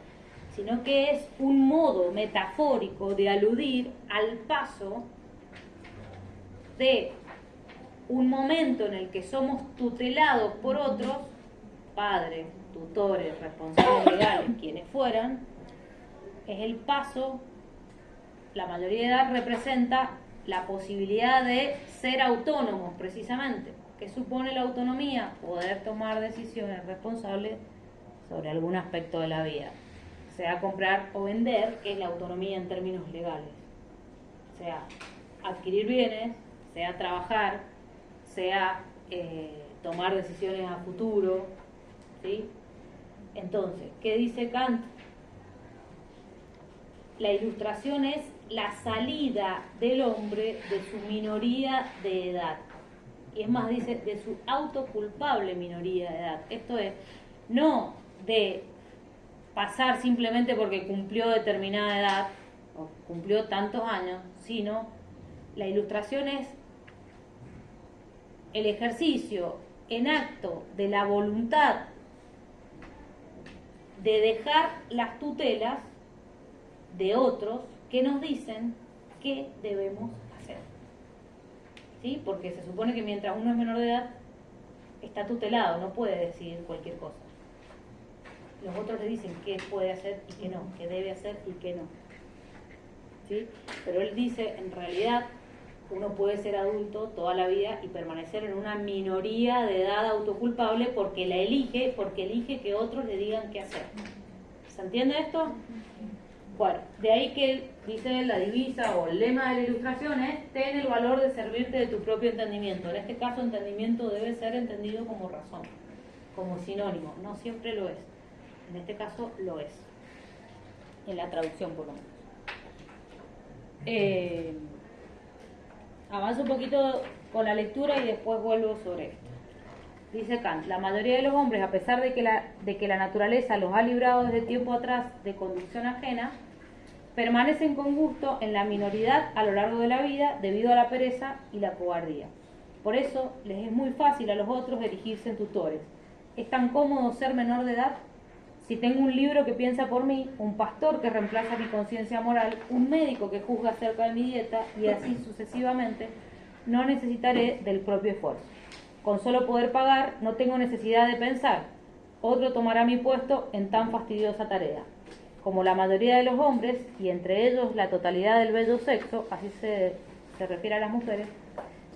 sino que es un modo metafórico de aludir al paso de un momento en el que somos tutelados por otros, padres, tutores, responsables legales, quienes fueran. Es el paso, la mayoría de edad representa la posibilidad de ser autónomos, precisamente. ¿Qué supone la autonomía? Poder tomar decisiones responsables sobre algún aspecto de la vida, sea comprar o vender, que es la autonomía en términos legales, sea adquirir bienes, sea trabajar, sea tomar decisiones a futuro, ¿sí? Entonces, ¿qué dice Kant? La ilustración es la salida del hombre de su minoría de edad. Y es más, dice, de su autoculpable minoría de edad. Esto es, no de pasar simplemente porque cumplió determinada edad o cumplió tantos años, sino la ilustración es el ejercicio en acto de la voluntad de dejar las tutelas de otros que nos dicen qué debemos hacer. ¿Sí? Porque se supone que mientras uno es menor de edad está tutelado, no puede decidir cualquier cosa. Los otros le dicen qué puede hacer y qué no, qué debe hacer y qué no. ¿Sí? Pero él dice, en realidad, uno puede ser adulto toda la vida y permanecer en una minoría de edad autoculpable porque la elige, porque elige que otros le digan qué hacer. ¿Se entiende esto? Bueno, de ahí que dice la divisa o el lema de la ilustración es: ten el valor de servirte de tu propio entendimiento. En este caso, entendimiento debe ser entendido como razón, como sinónimo. No siempre lo es. En este caso lo es. En la traducción, por lo menos. Avanzo un poquito con la lectura y después vuelvo sobre esto. Dice Kant: la mayoría de los hombres, a pesar de que la naturaleza los ha librado desde tiempo atrás de conducción ajena, permanecen con gusto en la minoridad a lo largo de la vida debido a la pereza y la cobardía. Por eso les es muy fácil a los otros erigirse en tutores. Es tan cómodo ser menor de edad. Si tengo un libro que piensa por mí, un pastor que reemplaza mi conciencia moral, un médico que juzga acerca de mi dieta y así sucesivamente, no necesitaré del propio esfuerzo. Con solo poder pagar, no tengo necesidad de pensar. Otro tomará mi puesto en tan fastidiosa tarea. Como la mayoría de los hombres, y entre ellos la totalidad del bello sexo, así se refiere a las mujeres,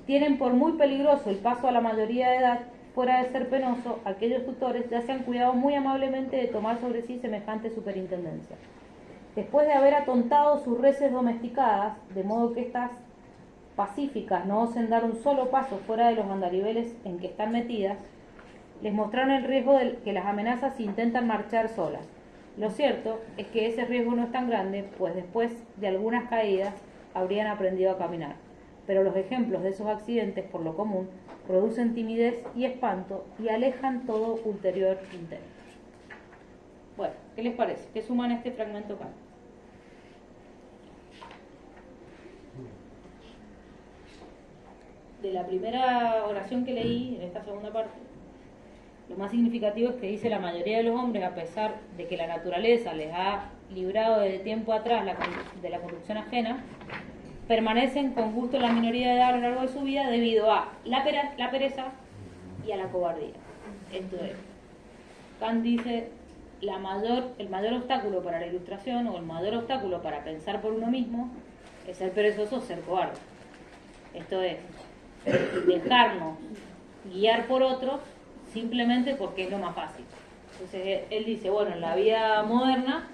tienen por muy peligroso el paso a la mayoría de edad, fuera de ser penoso, aquellos tutores ya se han cuidado muy amablemente de tomar sobre sí semejante superintendencia. Después de haber atontado sus reses domesticadas, de modo que estas pacíficas no osen dar un solo paso fuera de los andariveles en que están metidas, les mostraron el riesgo de que las amenazas si intentan marchar solas. Lo cierto es que ese riesgo no es tan grande, pues después de algunas caídas habrían aprendido a caminar. Pero los ejemplos de esos accidentes, por lo común, producen timidez y espanto y alejan todo ulterior intento. Bueno, ¿qué les parece? ¿Qué suman este fragmento acá? De la primera oración que leí, en esta segunda parte, lo más significativo es que dice: la mayoría de los hombres, a pesar de que la naturaleza les ha librado desde tiempo atrás de la corrupción ajena, permanecen con gusto en la minoría de edad a lo largo de su vida debido a la pereza y a la cobardía. Entonces, Kant dice, el mayor obstáculo para la ilustración o el mayor obstáculo para pensar por uno mismo es ser perezoso o ser cobarde. Esto es, dejarnos guiar por otros simplemente porque es lo más fácil. Entonces él dice, bueno, en la vida moderna,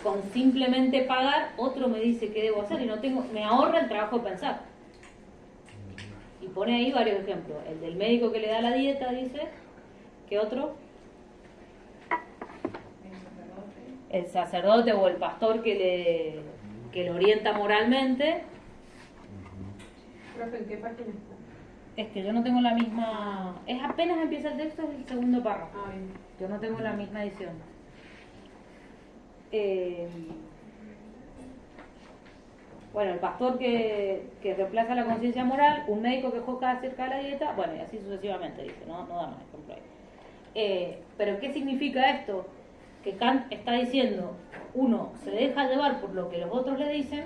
con simplemente pagar, otro me dice qué debo hacer y me ahorra el trabajo de pensar. Y pone ahí varios ejemplos. El del médico que le da la dieta, dice, ¿qué otro? El sacerdote o el pastor que lo orienta moralmente. Profe, ¿en qué página está? Es que yo no tengo la misma... apenas empieza el texto, es el segundo párrafo. Ah, bien. Yo no tengo la misma edición. Bueno, el pastor que reemplaza la conciencia moral, un médico que juzga acerca de la dieta, bueno, y así sucesivamente, dice, no da más ejemplo ahí. Pero ¿qué significa esto? Que Kant está diciendo, uno se deja llevar por lo que los otros le dicen,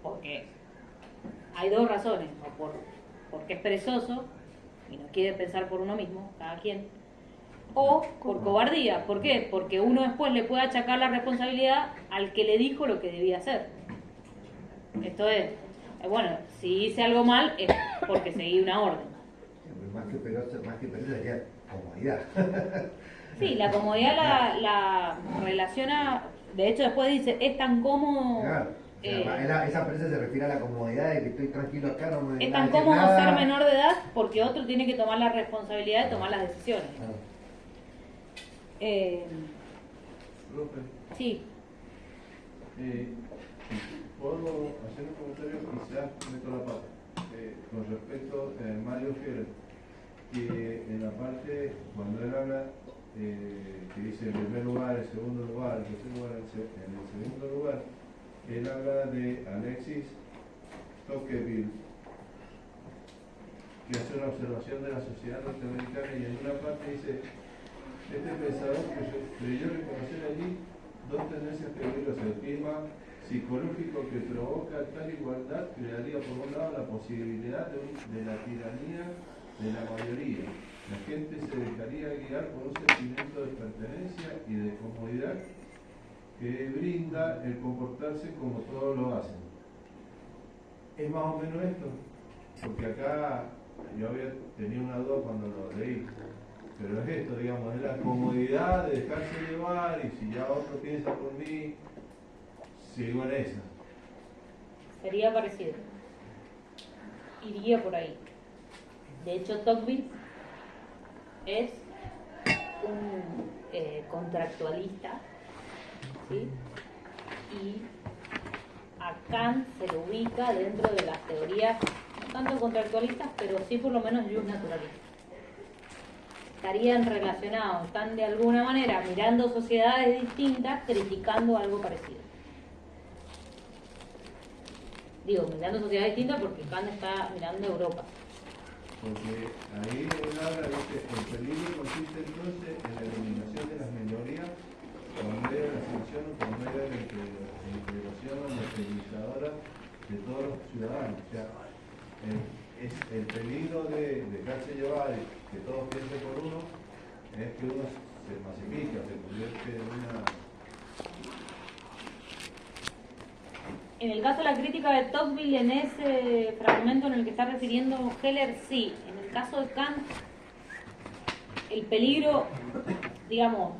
porque hay dos razones, o porque es perezoso y no quiere pensar por uno mismo, cada quien, o por cobardía. ¿Por qué? Porque uno después le puede achacar la responsabilidad al que le dijo lo que debía hacer. Esto es, bueno, si hice algo mal es porque seguí una orden. Más que pereza sería comodidad. Sí, la comodidad la relaciona, de hecho después dice, es tan cómodo... Claro. Esa pereza se refiere a la comodidad de que estoy tranquilo acá, no me Es nada tan que cómodo nada. ser menor de edad porque otro tiene que tomar la responsabilidad de tomar las decisiones. Claro. Profe, Sí, ¿puedo hacer un comentario? Quizás meto la pata. Con respecto a Mario Heller, que en la parte, cuando él habla, que dice en primer lugar, en segundo lugar, en tercer lugar, en el segundo lugar, él habla de Alexis Tocqueville, que hace una observación de la sociedad norteamericana y en una parte dice, este pensador creyó reconocer allí dos tendencias peligrosas, el clima psicológico que provoca tal igualdad crearía por un lado la posibilidad de la tiranía de la mayoría. La gente se dejaría guiar por un sentimiento de pertenencia y de comodidad que brinda el comportarse como todos lo hacen. Es más o menos esto, porque acá yo tenía una duda cuando lo leí, pero es esto, digamos, es la comodidad de dejarse llevar y si ya otro piensa por mí, sigo en esa. sería parecido. Iría por ahí. De hecho, Tocqueville es un contractualista, ¿sí? Y a Kant se lo ubica dentro de las teorías, no tanto contractualistas, pero sí por lo menos jus naturalistas. Estarían relacionados, están de alguna manera mirando sociedades distintas, criticando algo parecido. Digo, mirando sociedades distintas porque Kant está mirando Europa. Porque ahí él habla, dice, el peligro consiste entonces en la eliminación de las minorías por medio de la sanción o por medio de la integración homogeneizadora de todos los ciudadanos. O sea, es el peligro de dejarse llevar y que todos piensen por uno, es que uno se masifica, se convierte en una... En el caso de la crítica de Tocqueville, en ese fragmento en el que está refiriendo Heller, sí. En el caso de Kant, el peligro, digamos,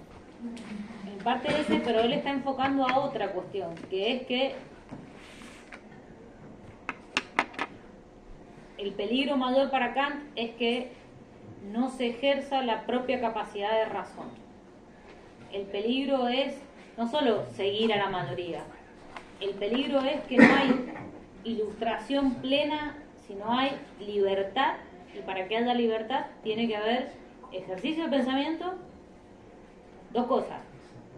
en parte ese, pero él está enfocando a otra cuestión, que es que el peligro mayor para Kant es que no se ejerza la propia capacidad de razón. El peligro es no solo seguir a la mayoría, el peligro es que no hay ilustración plena, sino hay libertad, y para que haya libertad tiene que haber ejercicio de pensamiento, dos cosas,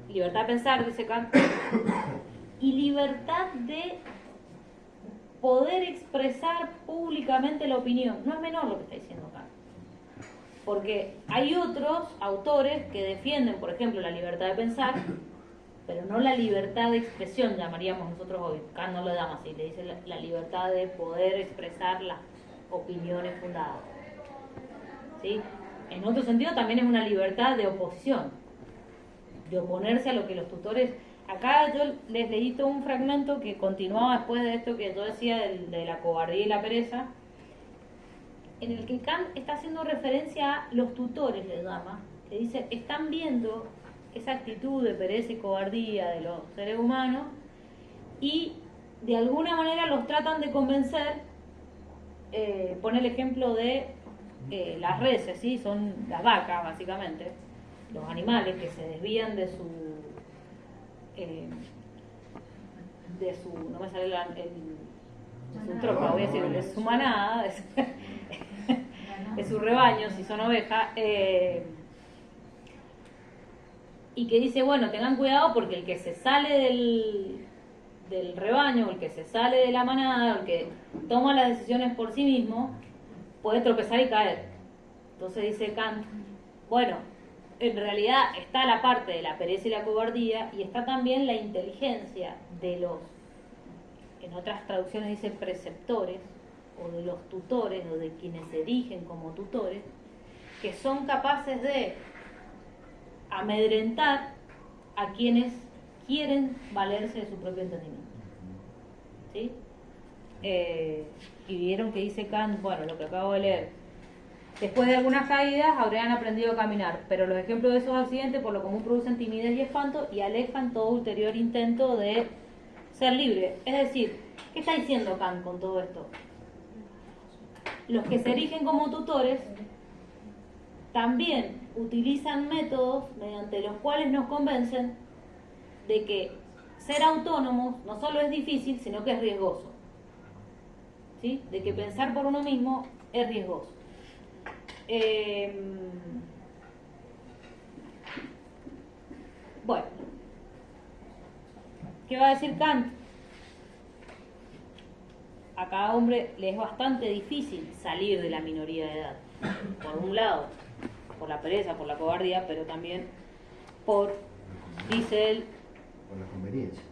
libertad de pensar, dice Kant, y libertad de poder expresar públicamente la opinión. No es menor lo que está diciendo Kant, porque hay otros autores que defienden, por ejemplo, la libertad de pensar, pero no la libertad de expresión, llamaríamos nosotros hoy. Kant no lo llama así, le dice la libertad de poder expresar las opiniones fundadas. ¿Sí? En otro sentido también es una libertad de oposición, de oponerse a lo que los tutores... Acá yo les leí todo un fragmento que continuaba después de esto que yo decía de la cobardía y la pereza, en el que Kant está haciendo referencia a los tutores, le llama, que dice, están viendo esa actitud de pereza y cobardía de los seres humanos y de alguna manera los tratan de convencer. Pone el ejemplo de las reses, ¿sí? Son las vacas básicamente, los animales que se desvían de su no me sale de su tropa, voy a decir, de su manada, de su rebaño, si son ovejas, y que dice, bueno, tengan cuidado porque el que se sale del rebaño, el que se sale de la manada, el que toma las decisiones por sí mismo, puede tropezar y caer. Entonces dice Kant, bueno, en realidad está la parte de la pereza y la cobardía y está también la inteligencia de los, en otras traducciones dice preceptores, o de los tutores, o de quienes se erigen como tutores, que son capaces de amedrentar a quienes quieren valerse de su propio entendimiento. ¿Sí? Y vieron que dice Kant, bueno, lo que acabo de leer, después de algunas caídas habrían aprendido a caminar, pero los ejemplos de esos accidentes por lo común producen timidez y espanto y alejan todo ulterior intento de ser libre. Es decir, ¿qué está diciendo Kant con todo esto? Los que se erigen como tutores también utilizan métodos mediante los cuales nos convencen de que ser autónomos no solo es difícil, sino que es riesgoso. ¿Sí? De que pensar por uno mismo es riesgoso. Bueno, ¿qué va a decir Kant? A cada hombre le es bastante difícil salir de la minoría de edad. Por un lado, por la pereza, por la cobardía, pero también por, dice él... Por la conveniencia.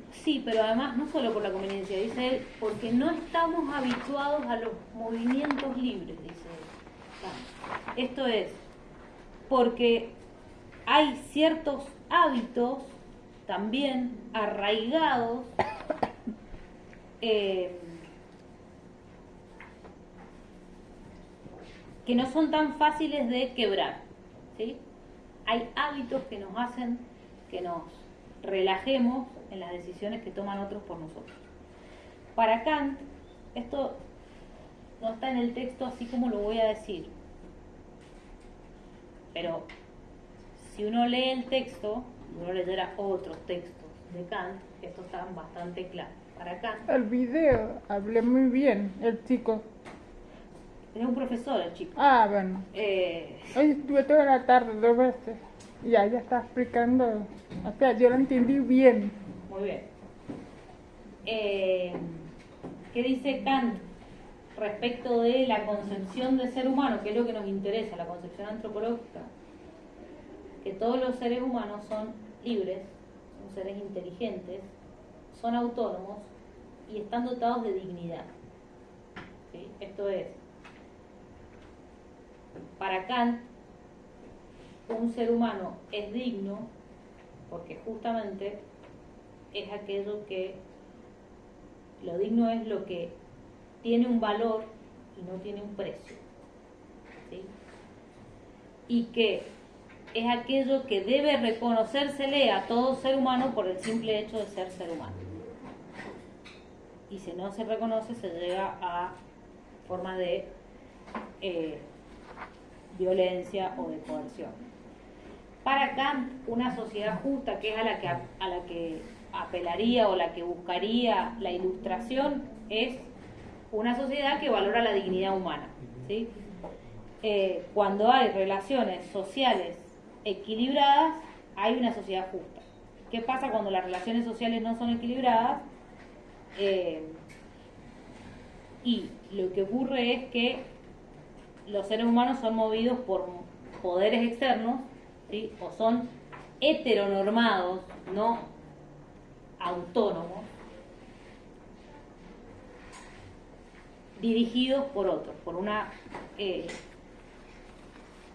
Sí, pero además no solo por la conveniencia, dice él, porque no estamos habituados a los movimientos libres, dice él. Esto es, porque hay ciertos hábitos también arraigados que no son tan fáciles de quebrar, ¿sí? Hay hábitos que nos hacen que nos relajemos en las decisiones que toman otros por nosotros. Para Kant, esto no está en el texto así como lo voy a decir, pero si uno lee el texto, uno leyera otros textos de Kant, estos están bastante claros. Para Kant, El video, hablé muy bien, el chico. es un profesor el chico. Ah, bueno. Hoy estuve toda la tarde 2 veces. Y ya está explicando. O sea, yo lo entendí bien. Muy bien. ¿Qué dice Kant respecto de la concepción de ser humano? Que es lo que nos interesa, la concepción antropológica. Que todos los seres humanos son libres, son seres inteligentes, son autónomos y están dotados de dignidad. ¿Sí? Esto es, para Kant, un ser humano es digno porque justamente es aquello que, lo digno es lo que tiene un valor y no tiene un precio, ¿sí? Y que es aquello que debe reconocérsele a todo ser humano por el simple hecho de ser ser humano. Y si no se reconoce, se llega a formas de violencia o de coerción. Para Kant, una sociedad justa, que es a la que apelaría o la que buscaría la ilustración, es una sociedad que valora la dignidad humana, ¿sí? Cuando hay relaciones sociales equilibradas, hay una sociedad justa. ¿Qué pasa cuando las relaciones sociales no son equilibradas? Y lo que ocurre es que los seres humanos son movidos por poderes externos, ¿sí? O son heteronormados, no autónomos, dirigidos por otros, por una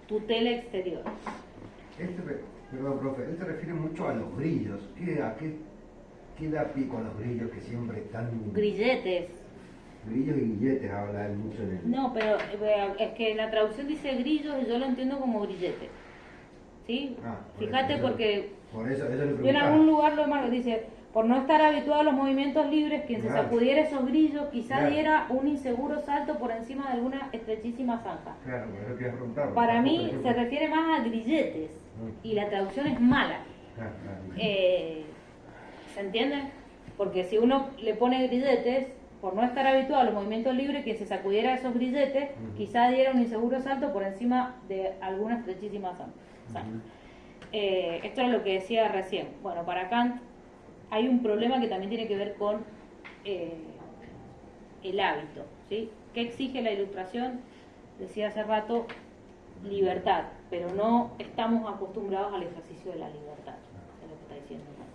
tutela exterior. Perdón, profe, él se refiere mucho a los grillos. ¿A qué da pie con los grillos que siempre están... Grilletes. Grillos y grilletes habla él mucho en el... No, pero es que la traducción dice grillos y yo lo entiendo como grilletes. ¿Sí? Fíjate porque por eso le yo en preguntaba. algún lugar lo marco, dice, por no estar habituado a los movimientos libres, quien se sacudiera esos grillos quizá diera un inseguro salto por encima de alguna estrechísima zanja. Claro, por eso quería preguntar. Para mí se refiere más a grilletes y la traducción es mala. ¿Se entiende? Porque si uno le pone grilletes, por no estar habituado a los movimientos libres, quien se sacudiera esos grilletes quizá diera un inseguro salto por encima de alguna estrechísima zanja. Esto es lo que decía recién. Bueno, para Kant hay un problema que también tiene que ver con el hábito, ¿sí? ¿Qué exige la Ilustración? Decía hace rato, libertad, pero no estamos acostumbrados al ejercicio de la libertad, es lo que está diciendo Kant.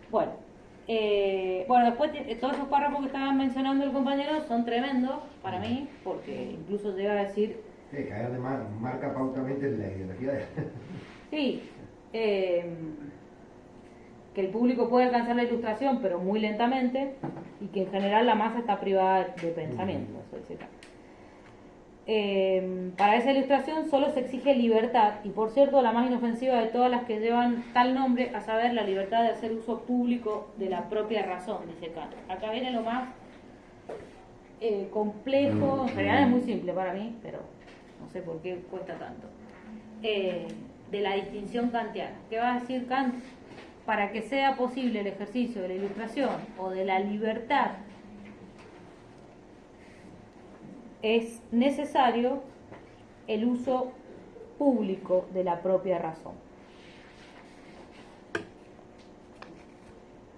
Bueno, después todos esos párrafos que estaban mencionando el compañero son tremendos para mí, porque incluso llega a decir... Sí, que además marca pautamente la ideología de... Sí, que el público puede alcanzar la Ilustración, pero muy lentamente, y que en general la masa está privada de pensamiento. Eso dice Kant. Para esa Ilustración solo se exige libertad, y por cierto la más inofensiva de todas las que llevan tal nombre, a saber, la libertad de hacer uso público de la propia razón, dice Kant. Acá viene lo más complejo, en realidad es muy simple para mí, pero no sé por qué cuesta tanto, de la distinción kantiana. ¿Qué va a decir Kant? Para que sea posible el ejercicio de la Ilustración o de la libertad, es necesario el uso público de la propia razón.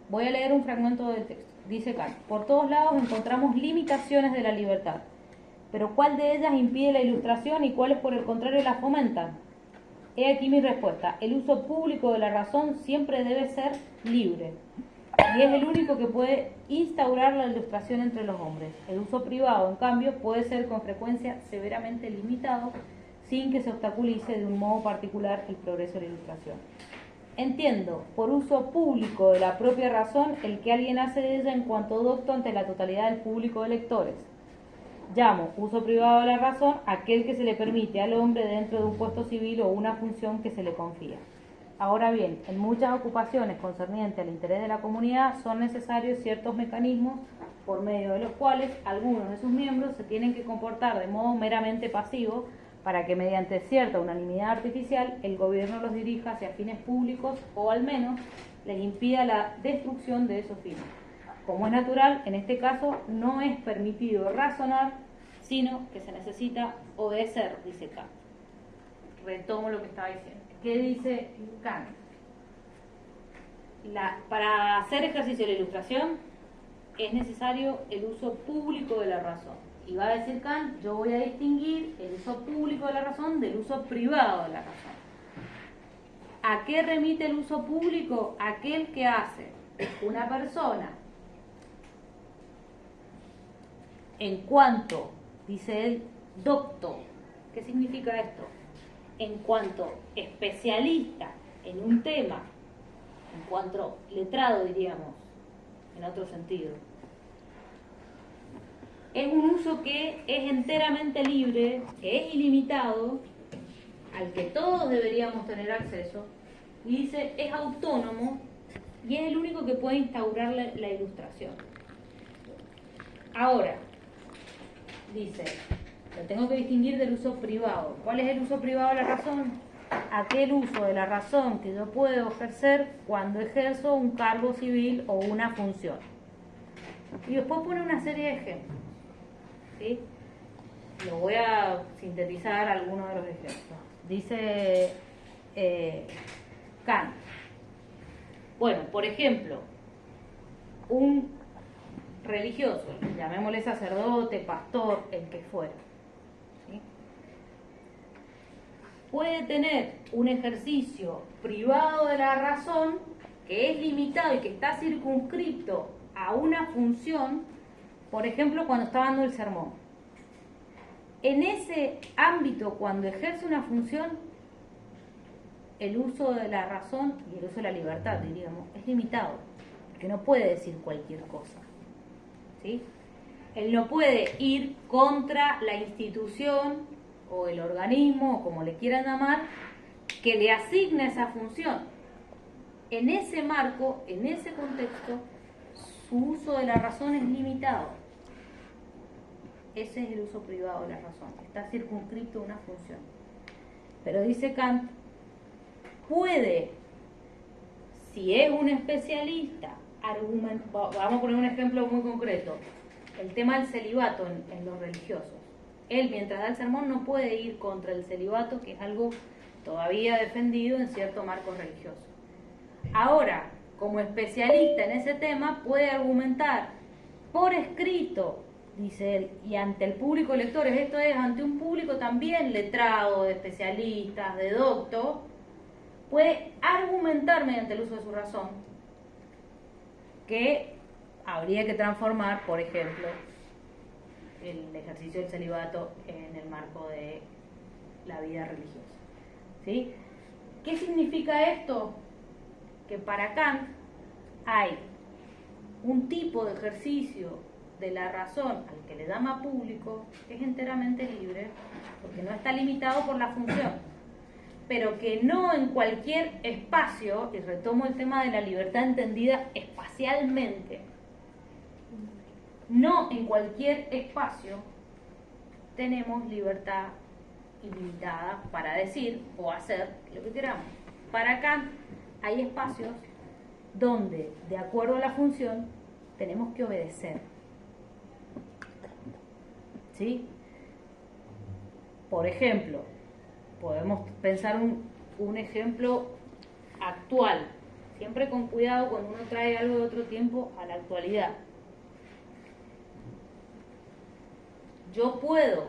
Voy a leer un fragmento del texto. Dice Kant: por todos lados encontramos limitaciones de la libertad, pero ¿cuál de ellas impide la Ilustración y cuáles por el contrario la fomentan? He aquí mi respuesta: el uso público de la razón siempre debe ser libre, y es el único que puede instaurar la Ilustración entre los hombres. El uso privado, en cambio, puede ser con frecuencia severamente limitado, sin que se obstaculice de un modo particular el progreso de la Ilustración. Entiendo por uso público de la propia razón el que alguien hace de ella en cuanto docto ante la totalidad del público de lectores. Llamo uso privado de la razón aquel que se le permite al hombre dentro de un puesto civil o una función que se le confía. Ahora bien, en muchas ocupaciones concernientes al interés de la comunidad son necesarios ciertos mecanismos por medio de los cuales algunos de sus miembros se tienen que comportar de modo meramente pasivo para que mediante cierta unanimidad artificial el gobierno los dirija hacia fines públicos o al menos les impida la destrucción de esos fines. Como es natural, en este caso no es permitido razonar, sino que se necesita obedecer, dice Kant. Retomo lo que estaba diciendo. ¿Qué dice Kant? Para hacer ejercicio de la Ilustración es necesario el uso público de la razón. Y va a decir Kant, yo voy a distinguir el uso público de la razón del uso privado de la razón. ¿A qué remite el uso público? Aquel que hace una persona en cuanto, dice él, docto. ¿Qué significa esto? En cuanto especialista en un tema, en cuanto letrado, diríamos, en otro sentido. Es un uso que es enteramente libre, que es ilimitado, al que todos deberíamos tener acceso, y dice, es autónomo y es el único que puede instaurar la Ilustración. Ahora, dice, lo tengo que distinguir del uso privado. ¿Cuál es el uso privado de la razón? Aquel uso de la razón que yo puedo ejercer cuando ejerzo un cargo civil o una función. Y después pone una serie de ejemplos, ¿sí? Lo voy a sintetizar algunos de los ejemplos. Dice Kant. Bueno, por ejemplo, un religioso, llamémosle sacerdote, pastor, el que fuera, ¿sí? puede tener un ejercicio privado de la razón que es limitado y que está circunscripto a una función, por ejemplo, cuando está dando el sermón. En ese ámbito, cuando ejerce una función, el uso de la razón y el uso de la libertad, diríamos, es limitado, porque no puede decir cualquier cosa, ¿sí? Él no puede ir contra la institución o el organismo, o como le quieran llamar, que le asigna esa función. En ese marco, en ese contexto, su uso de la razón es limitado. Ese es el uso privado de la razón, está circunscrito a una función. Pero dice Kant, puede, si es un especialista, vamos a poner un ejemplo muy concreto, el tema del celibato en los religiosos. Él, mientras da el sermón, no puede ir contra el celibato, que es algo todavía defendido en cierto marco religioso. Ahora, como especialista en ese tema, puede argumentar por escrito, dice él, y ante el público de lectores, esto es, ante un público también letrado, de especialistas, de doctos, puede argumentar mediante el uso de su razón que habría que transformar, por ejemplo, el ejercicio del celibato en el marco de la vida religiosa. ¿Sí? ¿Qué significa esto? Que para Kant hay un tipo de ejercicio de la razón al que le llama público que es enteramente libre, porque no está limitado por la función, pero que no en cualquier espacio, y retomo el tema de la libertad entendida espacialmente, no en cualquier espacio tenemos libertad ilimitada para decir o hacer lo que queramos. Para Kant hay espacios donde, de acuerdo a la función, tenemos que obedecer. ¿Sí? Por ejemplo, podemos pensar un ejemplo actual, siempre con cuidado cuando uno trae algo de otro tiempo a la actualidad. Yo puedo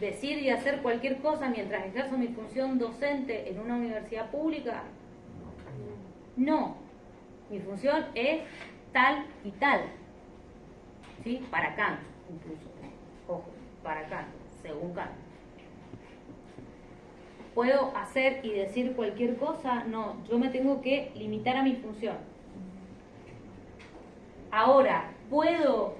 decir y hacer cualquier cosa mientras ejerzo mi función docente en una universidad pública. No, mi función es tal y tal, ¿sí? Para Kant, incluso, ojo, para Kant, según Kant. ¿Puedo hacer y decir cualquier cosa? No, yo me tengo que limitar a mi función. Ahora, ¿puedo,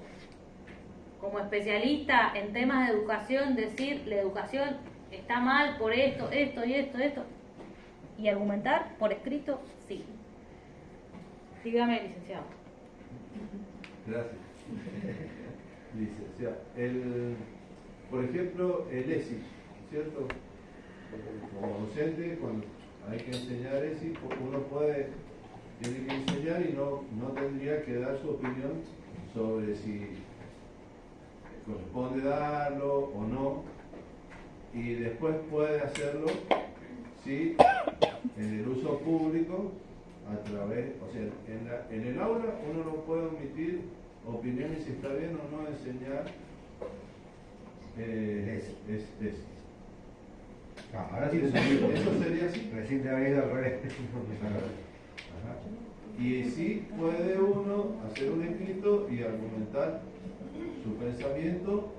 como especialista en temas de educación, decir la educación está mal por esto, esto y esto, esto? ¿Y argumentar por escrito? Sí. Dígame, licenciado. Gracias. Licenciado, por ejemplo, el ESI, ¿cierto? Como docente, cuando hay que enseñar ESI, uno tiene que enseñar y no tendría que dar su opinión sobre si corresponde darlo o no, y después puede hacerlo si en el uso público, a través, o sea, en el aula uno no puede omitir opiniones si está bien o no enseñar Ahora sí, eso sería así. recién te había ido al revés. Ajá. Y sí puede uno hacer un escrito y argumentar su pensamiento,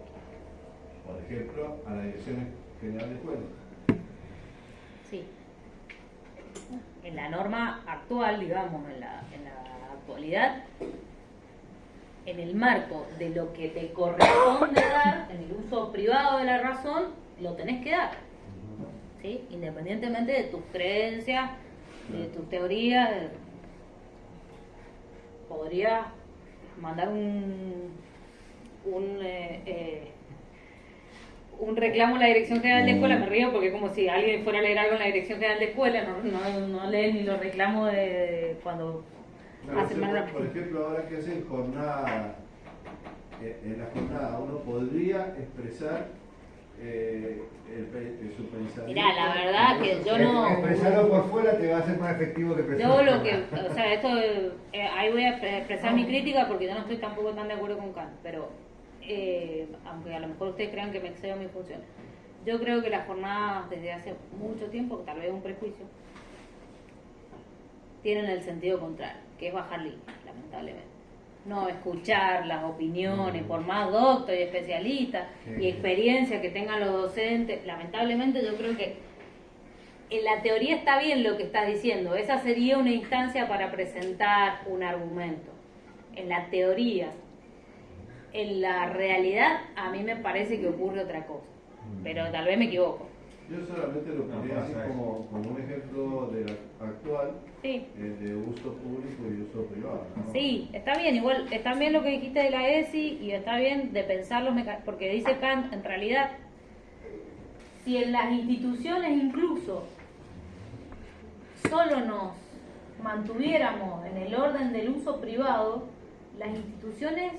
por ejemplo, a la Dirección General de Escuelas. Sí. En la norma actual, digamos, en la actualidad, en el marco de lo que te corresponde dar, en el uso privado de la razón, lo tenés que dar. ¿Sí? Independientemente de tus creencias, de tus teorías, podría mandar un reclamo a la Dirección General de Escuela. Me río porque es como si alguien fuera a leer algo en la Dirección General de Escuela, no lee ni los reclamos de cuando hacen mal. Por ejemplo, ahora que hacen jornada, en la jornada uno podría expresar su pensamiento. Mirá, la verdad que yo no... Expresarlo por fuera te va a ser más efectivo que Yo lo que, o sea, esto, ahí voy a expresar mi crítica porque yo no estoy tampoco tan de acuerdo con Kant, pero aunque a lo mejor ustedes crean que me excedo mi función. yo creo que las jornadas desde hace mucho tiempo, tal vez un prejuicio, tienen el sentido contrario, que es bajar línea, lamentablemente. No escuchar las opiniones, por más doctor y especialistas y experiencia que tengan los docentes. Lamentablemente yo creo que en la teoría está bien lo que estás diciendo. Esa sería una instancia para presentar un argumento. En la teoría. En la realidad a mí me parece que ocurre otra cosa. Pero tal vez me equivoco. Yo solamente lo ponía así como un ejemplo de la actual, Sí. de uso público y uso privado, ¿no? Sí, está bien, igual está bien lo que dijiste de la ESI y está bien de pensar los mecanismos, porque dice Kant, en realidad, si en las instituciones incluso solo nos mantuviéramos en el orden del uso privado, las instituciones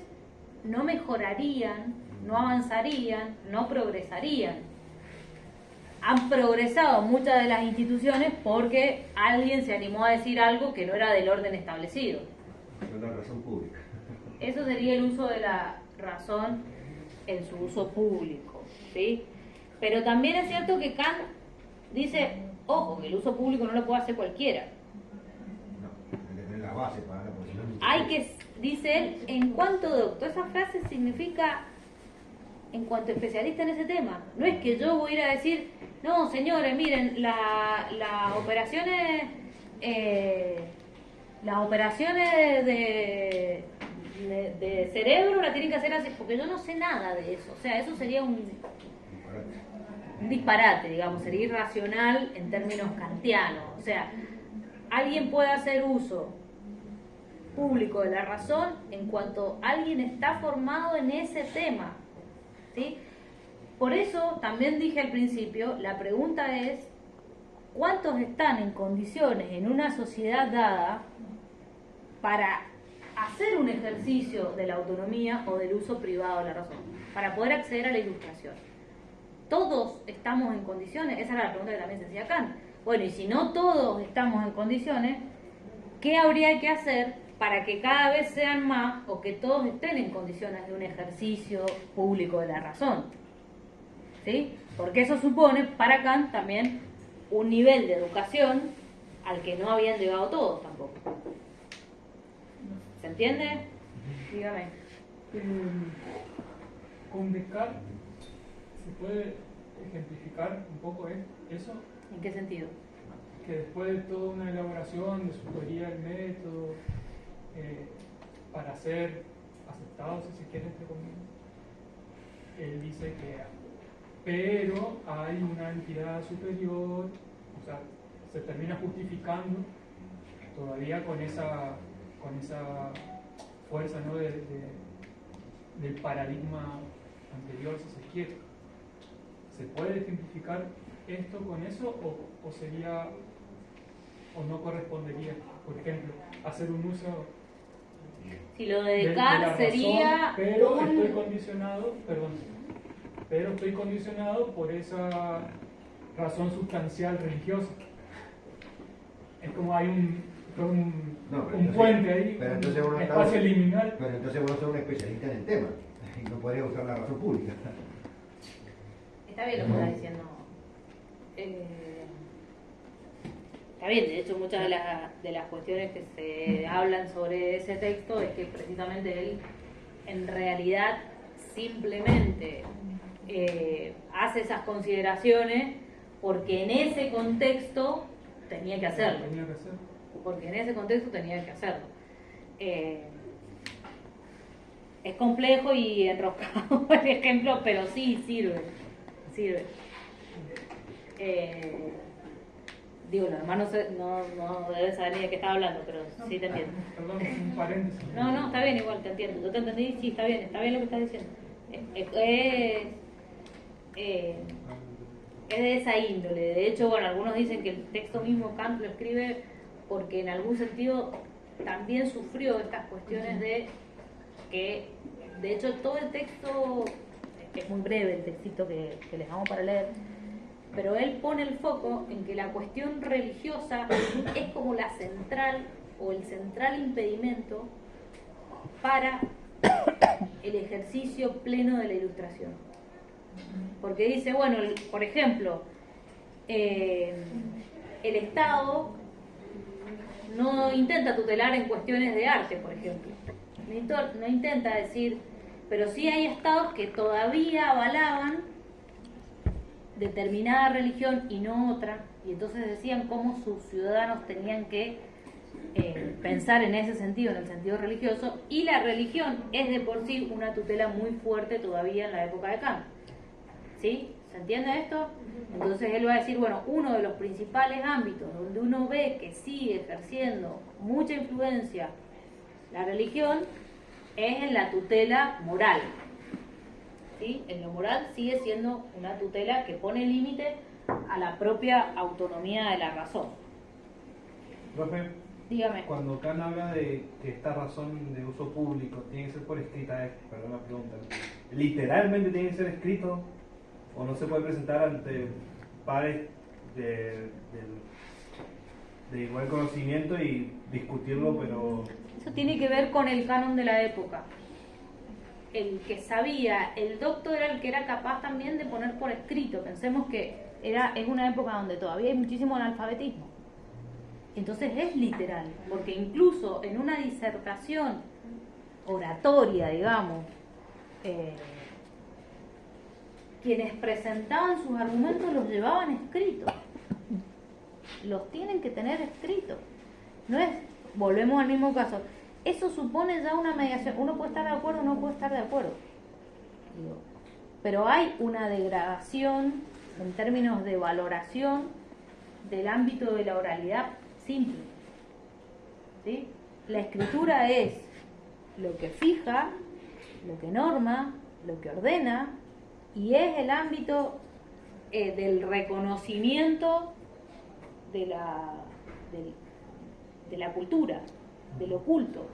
no mejorarían, no avanzarían, no progresarían. Han progresado muchas de las instituciones porque alguien se animó a decir algo que no era del orden establecido. Es la razón pública. Eso sería el uso de la razón en su uso público, ¿sí? Pero también es cierto que Kant dice, ojo, que el uso público no lo puede hacer cualquiera. No, hay que tener la base para la posición. Hay que, dice él, en cuanto doctor, esa frase significa en cuanto especialista en ese tema. No es que yo voy a ir a decir, no, señores, miren, las operaciones de cerebro la tienen que hacer así, porque yo no sé nada de eso. O sea, eso sería un disparate, digamos, sería irracional en términos kantianos. O sea, alguien puede hacer uso público de la razón en cuanto alguien está formado en ese tema, ¿sí? Por eso también dije al principio, la pregunta es, ¿cuántos están en condiciones en una sociedad dada para hacer un ejercicio de la autonomía o del uso privado de la razón, para poder acceder a la ilustración? ¿Todos estamos en condiciones? Esa era la pregunta que también se hacía Kant. Bueno, y si no todos estamos en condiciones, ¿qué habría que hacer para que cada vez sean más o que todos estén en condiciones de un ejercicio público de la razón? ¿Sí? Porque eso supone para Kant también un nivel de educación al que no habían llegado todos tampoco. ¿Se entiende? Dígame. Con Descartes se puede ejemplificar un poco eso, ¿En qué sentido? que después de toda una elaboración de su teoría del método, para ser aceptado, si se quiere, entre comillas, él dice que pero hay una entidad superior, o sea, se termina justificando todavía con esa fuerza, ¿no? del paradigma anterior, si se quiere. ¿Se puede ejemplificar esto con eso o sería o no correspondería, por ejemplo, hacer un uso Si lo de de Descartes la razón, sería pero un- estoy condicionado, pero estoy condicionado por esa razón sustancial religiosa. Es como hay un No, pero un entonces- puente ahí, pero entonces uno un está- espacio liminal. Pero entonces vos sos un especialista en el tema y no podrías usar la razón pública. Está bien lo que está diciendo. Está bien, de hecho muchas de las cuestiones que se hablan sobre ese texto es que precisamente él en realidad simplemente hace esas consideraciones porque en ese contexto tenía que hacerlo. Tenía que hacer. Porque en ese contexto tenía que hacerlo. Es complejo y enroscado el ejemplo, pero sí sirve. Digo, los hermanos no deben saber ni de qué estaba hablando, pero sí te entiendo. Perdón, un paréntesis. No, está bien, igual te entiendo. Yo te entendí, sí, está bien lo que estás diciendo. Es de esa índole. De hecho, bueno, algunos dicen que el texto mismo Kant lo escribe porque en algún sentido también sufrió estas cuestiones de que, de hecho, todo el texto, es muy breve el textito que les damos para leer, pero él pone el foco en que la cuestión religiosa es como la central o el central impedimento para el ejercicio pleno de la ilustración. Porque dice, bueno, por ejemplo, el Estado no intenta tutelar en cuestiones de arte, por ejemplo. No intenta decir, pero sí hay estados que todavía avalaban determinada religión y no otra, y entonces decían cómo sus ciudadanos tenían que pensar en ese sentido, en el sentido religioso, y la religión es de por sí una tutela muy fuerte todavía en la época de Kant. ¿Sí? ¿Se entiende esto? Entonces él va a decir, bueno, uno de los principales ámbitos donde uno ve que sigue ejerciendo mucha influencia la religión es en la tutela moral. ¿Sí? En lo moral sigue siendo una tutela que pone límite a la propia autonomía de la razón. Profe, Dígame. cuando Kant habla de que esta razón de uso público tiene que ser por escrita, perdón la pregunta, ¿literalmente tiene que ser escrito o no se puede presentar ante pares de igual conocimiento y discutirlo, pero... Eso tiene que ver con el canon de la época. El que sabía, el docto era el que era capaz también de poner por escrito. Pensemos que es una época donde todavía hay muchísimo analfabetismo. Entonces es literal, porque incluso en una disertación oratoria, digamos, quienes presentaban sus argumentos los llevaban escritos. Los tienen que tener escritos. No es, volvemos al mismo caso. Eso supone ya una mediación. Uno puede estar de acuerdo o no puede estar de acuerdo. Pero hay una degradación en términos de valoración del ámbito de la oralidad simple. ¿Sí? La escritura es lo que fija, lo que norma, lo que ordena, y es el ámbito del reconocimiento de la cultura, del oculto.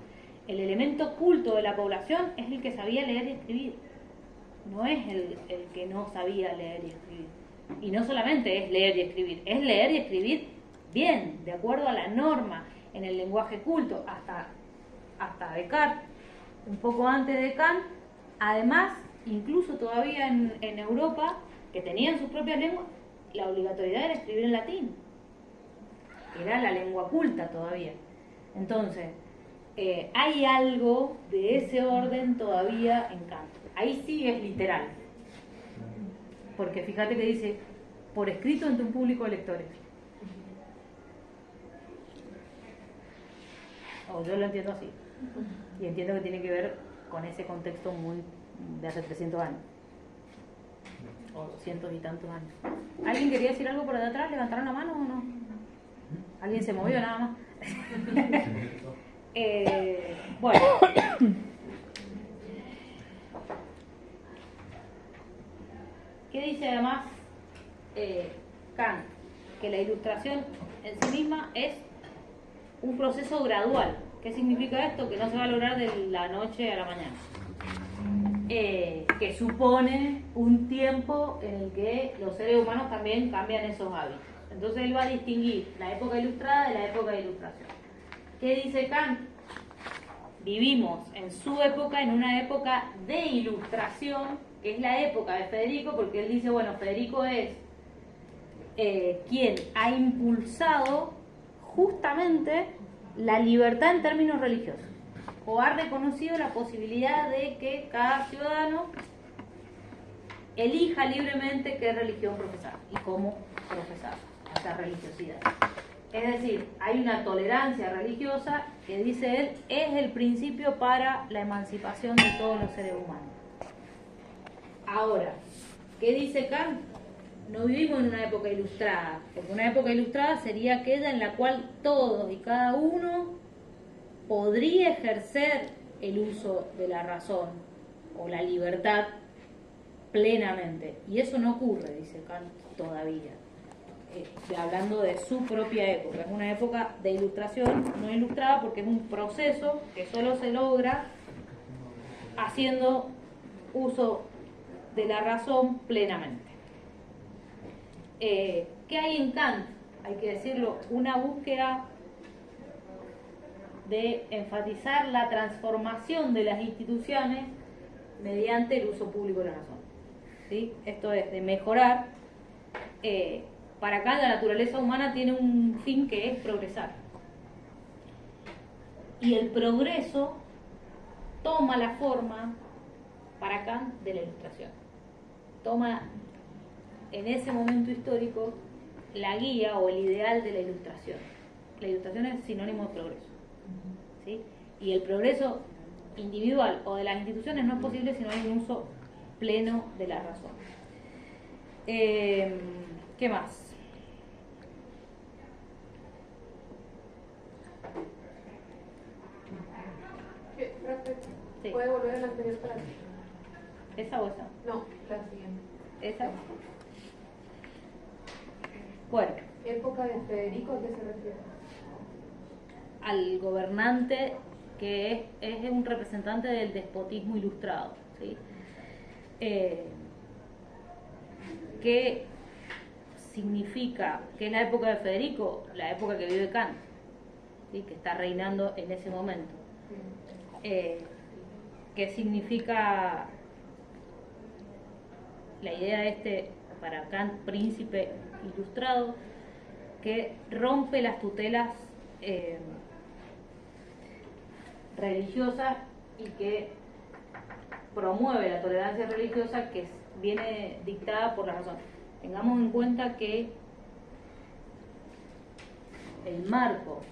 El elemento culto de la población es el que sabía leer y escribir, no es el que no sabía leer y escribir. Y no solamente es leer y escribir bien, de acuerdo a la norma, en el lenguaje culto, hasta Descartes, un poco antes de Kant. Además, incluso todavía en Europa, que tenían sus propias lenguas, la obligatoriedad era escribir en latín. Era la lengua culta todavía. Entonces, hay algo de ese orden todavía en Kant. Ahí sí es literal. Porque fíjate que dice, por escrito entre un público de lectores. Yo lo entiendo así. Y entiendo que tiene que ver con ese contexto muy de hace 300 años. O 200 y tantos años. ¿Alguien quería decir algo por detrás? ¿Levantaron la mano o no? ¿Alguien se movió nada más? Bueno. ¿Qué dice además Kant? Que la ilustración en sí misma es un proceso gradual. ¿Qué significa esto? Que no se va a lograr de la noche a la mañana. Que supone un tiempo en el que los seres humanos también cambian esos hábitos. Entonces él va a distinguir la época ilustrada de la época de ilustración. ¿Qué dice Kant? Vivimos en su época, en una época de ilustración, que es la época de Federico, porque él dice, bueno, Federico es quien ha impulsado justamente la libertad en términos religiosos, o ha reconocido la posibilidad de que cada ciudadano elija libremente qué religión profesar y cómo profesar esa religiosidad. Es decir, hay una tolerancia religiosa que, dice él, es el principio para la emancipación de todos los seres humanos. Ahora, ¿qué dice Kant? No vivimos en una época ilustrada, porque una época ilustrada sería aquella en la cual todos y cada uno podría ejercer el uso de la razón o la libertad plenamente. Y eso no ocurre, dice Kant, todavía. Hablando de su propia época. Es una época de ilustración, no ilustrada, porque es un proceso que solo se logra haciendo uso de la razón plenamente. ¿Qué hay en Kant? Hay que decirlo, una búsqueda de enfatizar la transformación de las instituciones mediante el uso público de la razón. ¿sí? Esto es de mejorar. Para Kant la naturaleza humana tiene un fin que es progresar. Y el progreso toma la forma, para Kant, de la Ilustración. Toma en ese momento histórico la guía o el ideal de la Ilustración. La Ilustración es sinónimo de progreso, ¿sí? Y el progreso individual o de las instituciones no es posible si no hay un uso pleno de la razón. ¿Qué más? Sí. ¿Puede volver a la anterior frase? ¿Esa o esa? No, la siguiente. ¿Esa? Bueno, ¿Época de Federico a qué se refiere? al gobernante que es un representante del despotismo ilustrado, ¿sí? ¿Qué significa? ¿Qué es la época de Federico? La época que vive Kant, ¿sí? Que está reinando en ese momento. ¿Qué significa la idea de para Kant, príncipe ilustrado, que rompe las tutelas religiosas y que promueve la tolerancia religiosa que viene dictada por la razón? Tengamos en cuenta que el marco,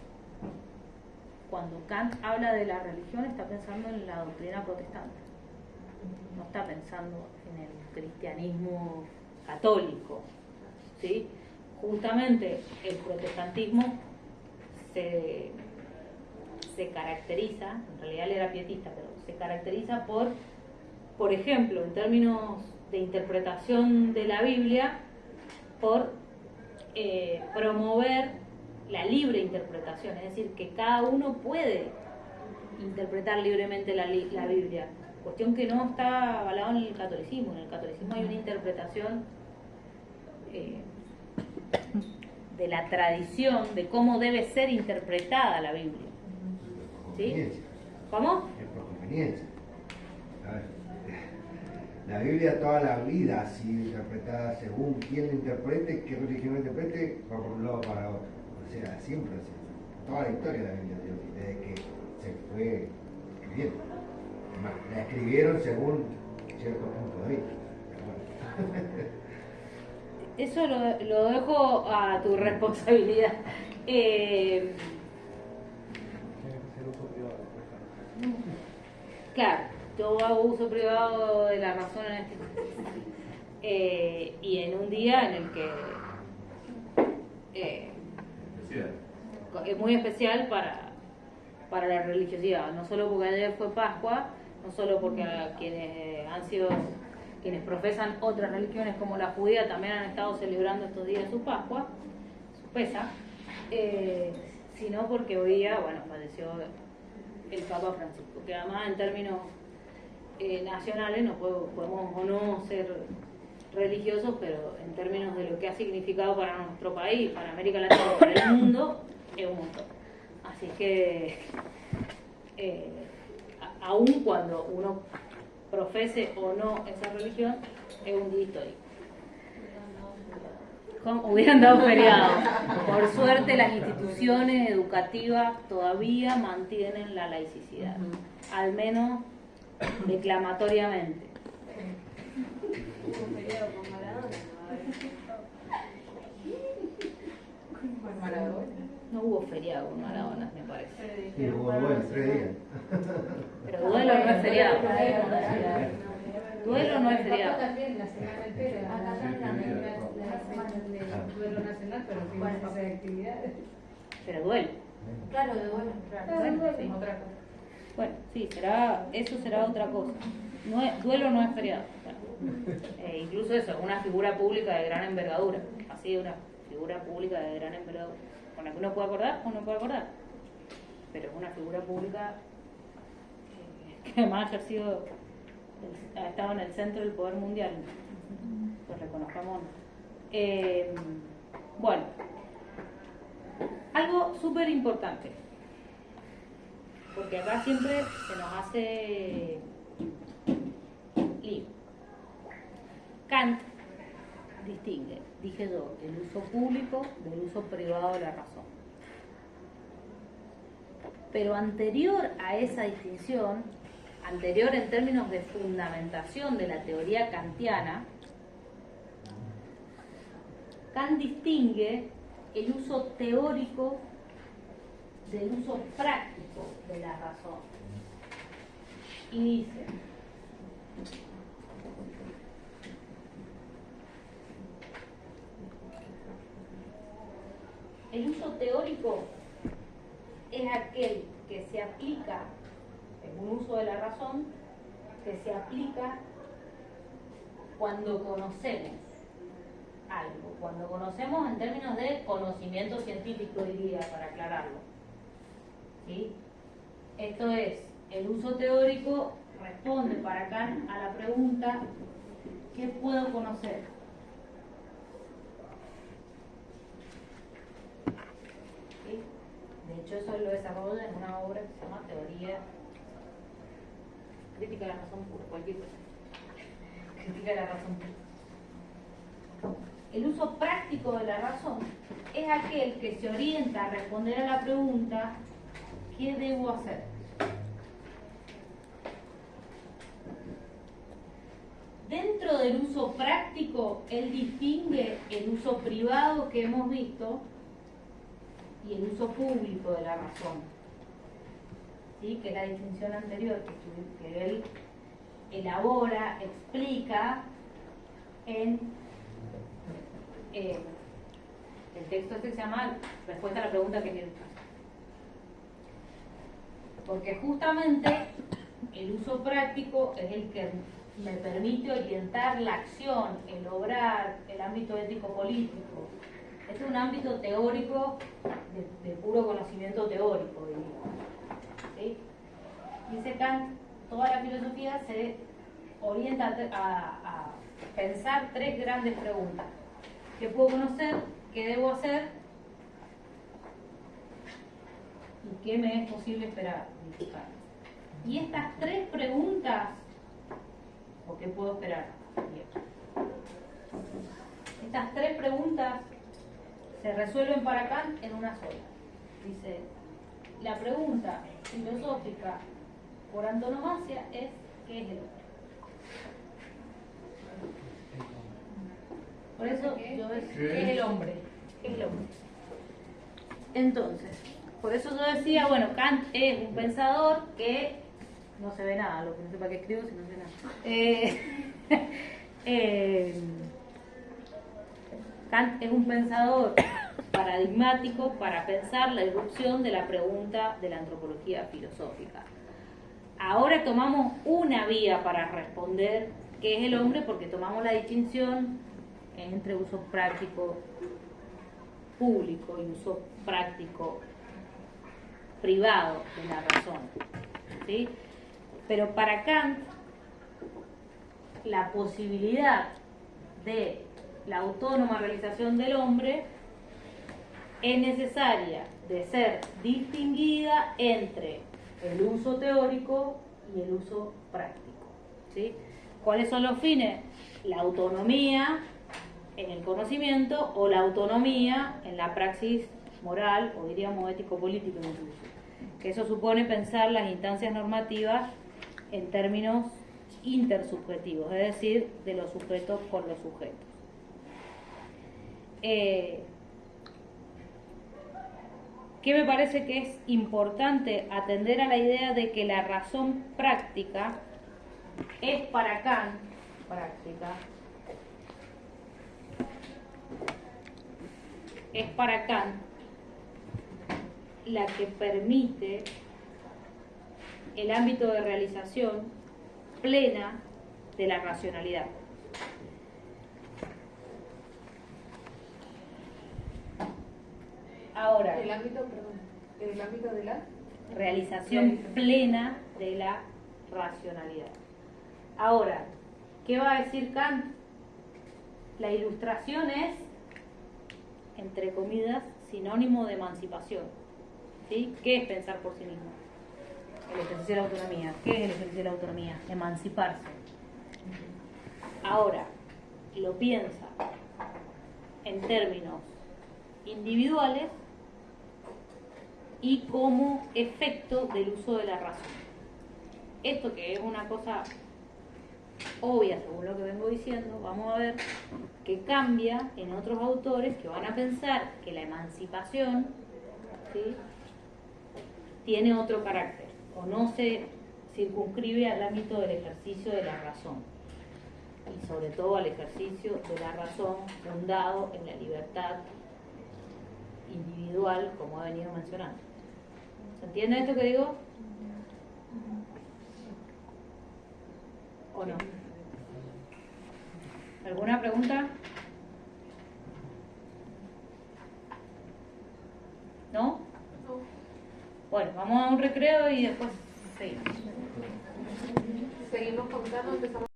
cuando Kant habla de la religión, está pensando en la doctrina protestante, no está pensando en el cristianismo católico, ¿sí? Justamente el protestantismo se caracteriza, en realidad él era pietista, pero se caracteriza por ejemplo, en términos de interpretación de la Biblia, por promover la libre interpretación, es decir, que cada uno puede interpretar libremente la Biblia, cuestión que no está avalada en el catolicismo. En el catolicismo hay una interpretación de la tradición de cómo debe ser interpretada la Biblia. ¿Sí? ¿Cómo? Es por conveniencia. A ver, la Biblia toda la vida ha sido interpretada según quién la interprete, qué religión la interprete, va por un lado para otro. O sea, siempre ha sido. Toda la historia de la Biblia, desde que se fue escribiendo. Además, la escribieron según cierto punto de vista. Eso lo dejo a tu responsabilidad. Claro, yo hago uso privado de la razón en este caso. Y en un día en el que es muy especial para la religiosidad, no solo porque ayer fue Pascua, no solo porque quienes profesan otras religiones como la judía también han estado celebrando estos días su Pascua, su Pesaj, sino porque hoy día, falleció el Papa Francisco, que además en términos nacionales no podemos o no ser religiosos, pero en términos de lo que ha significado para nuestro país, para América Latina y para el mundo, es un montón. Así que aun cuando uno profese o no esa religión, es un día histórico. Hubieran dado feriado. Por suerte las instituciones educativas todavía mantienen la laicidad, al menos declamatoriamente. No hubo feriado con Maradona, me parece. Sí, hubo duelo, 3 días. Pero duelo no es feriado. Duelo no es feriado. También la semana entera. Acá también la semana de duelo nacional, pero sin fase de actividades. Pero duelo. Claro, de duelo. Bueno, sí. Otra cosa. Bueno, sí, eso será otra cosa. Duelo no es feriado. Bueno, incluso eso, una figura pública de gran envergadura. Así, una figura pública de gran envergadura. Con la que uno puede acordar o no puede acordar. Pero es una figura pública que además ha estado en el centro del poder mundial. Pues reconozcamos. Bueno, algo súper importante, porque acá siempre se nos hace lío. Kant distingue, dije yo, el uso público del uso privado de la razón. Pero anterior a esa distinción, anterior en términos de fundamentación de la teoría kantiana, Kant distingue el uso teórico del uso práctico de la razón. Y dice: el uso teórico es aquel que se aplica, es un uso de la razón que se aplica cuando conocemos algo, cuando conocemos en términos de conocimiento científico, diría, para aclararlo. ¿Sí? Esto es, el uso teórico responde para Kant a la pregunta: ¿qué puedo conocer? ¿Sí? De hecho, eso lo desarrolla en una obra que se llama Teoría Crítica de la Razón Pura, cualquier cosa. Crítica de la Razón Pura. El uso práctico de la razón es aquel que se orienta a responder a la pregunta: ¿qué debo hacer? Dentro del uso práctico, él distingue el uso privado que hemos visto y el uso público de la razón. ¿Sí? Que es la distinción anterior que él elabora, explica en el texto este que se llama Respuesta a la pregunta que quiero hacer. Porque justamente el uso práctico es el que me permite orientar la acción, el obrar, el ámbito ético-político. Este es un ámbito teórico, de puro conocimiento teórico, diría. ¿Sí? Dice Kant, toda la filosofía se orienta a pensar tres grandes preguntas: ¿qué puedo conocer? ¿Qué debo hacer? ¿Y qué me es posible esperar? Dice Kant. Y estas tres preguntas, ¿o qué puedo esperar? Bien. Estas tres preguntas se resuelven para Kant en una sola. Dice, la pregunta filosófica por antonomasia es: ¿qué es el hombre? Por eso yo decía, ¿qué es el hombre? ¿Qué es el hombre? Entonces, por eso yo decía, bueno, Kant es un pensador que no se ve nada, lo que no sepa que escribo si no se ve nada. Kant es un pensador paradigmático para pensar la irrupción de la pregunta de la antropología filosófica. Ahora tomamos una vía para responder qué es el hombre, porque tomamos la distinción entre uso práctico público y uso práctico privado de la razón. ¿Sí? Pero para Kant, la posibilidad de la autónoma realización del hombre es necesaria de ser distinguida entre el uso teórico y el uso práctico. ¿Sí? ¿Cuáles son los fines? La autonomía en el conocimiento o la autonomía en la praxis moral, o diríamos ético-político incluso. Que eso supone pensar las instancias normativas en términos intersubjetivos, es decir, de los sujetos con los sujetos. ¿Qué me parece que es importante? Atender a la idea de que la razón práctica es para Kant, la que permite el ámbito de realización plena de la racionalidad. Ahora, El ámbito de la realización plena de la racionalidad. Ahora, ¿qué va a decir Kant? La ilustración es, entre comillas, sinónimo de emancipación. ¿Sí? ¿Qué es pensar por sí mismo? El ejercicio de la autonomía. ¿Qué es el ejercicio de la autonomía? Emanciparse. Ahora, lo piensa en términos individuales y como efecto del uso de la razón. Esto, que es una cosa obvia según lo que vengo diciendo, vamos a ver que cambia en otros autores que van a pensar que la emancipación, ¿sí?, tiene otro carácter o no se circunscribe al ámbito del ejercicio de la razón, y sobre todo al ejercicio de la razón fundado en la libertad individual, como he venido mencionando. ¿Se entiende esto que digo? ¿O no? ¿Alguna pregunta? ¿No? Bueno, vamos a un recreo y después seguimos. Seguimos contando, empezamos.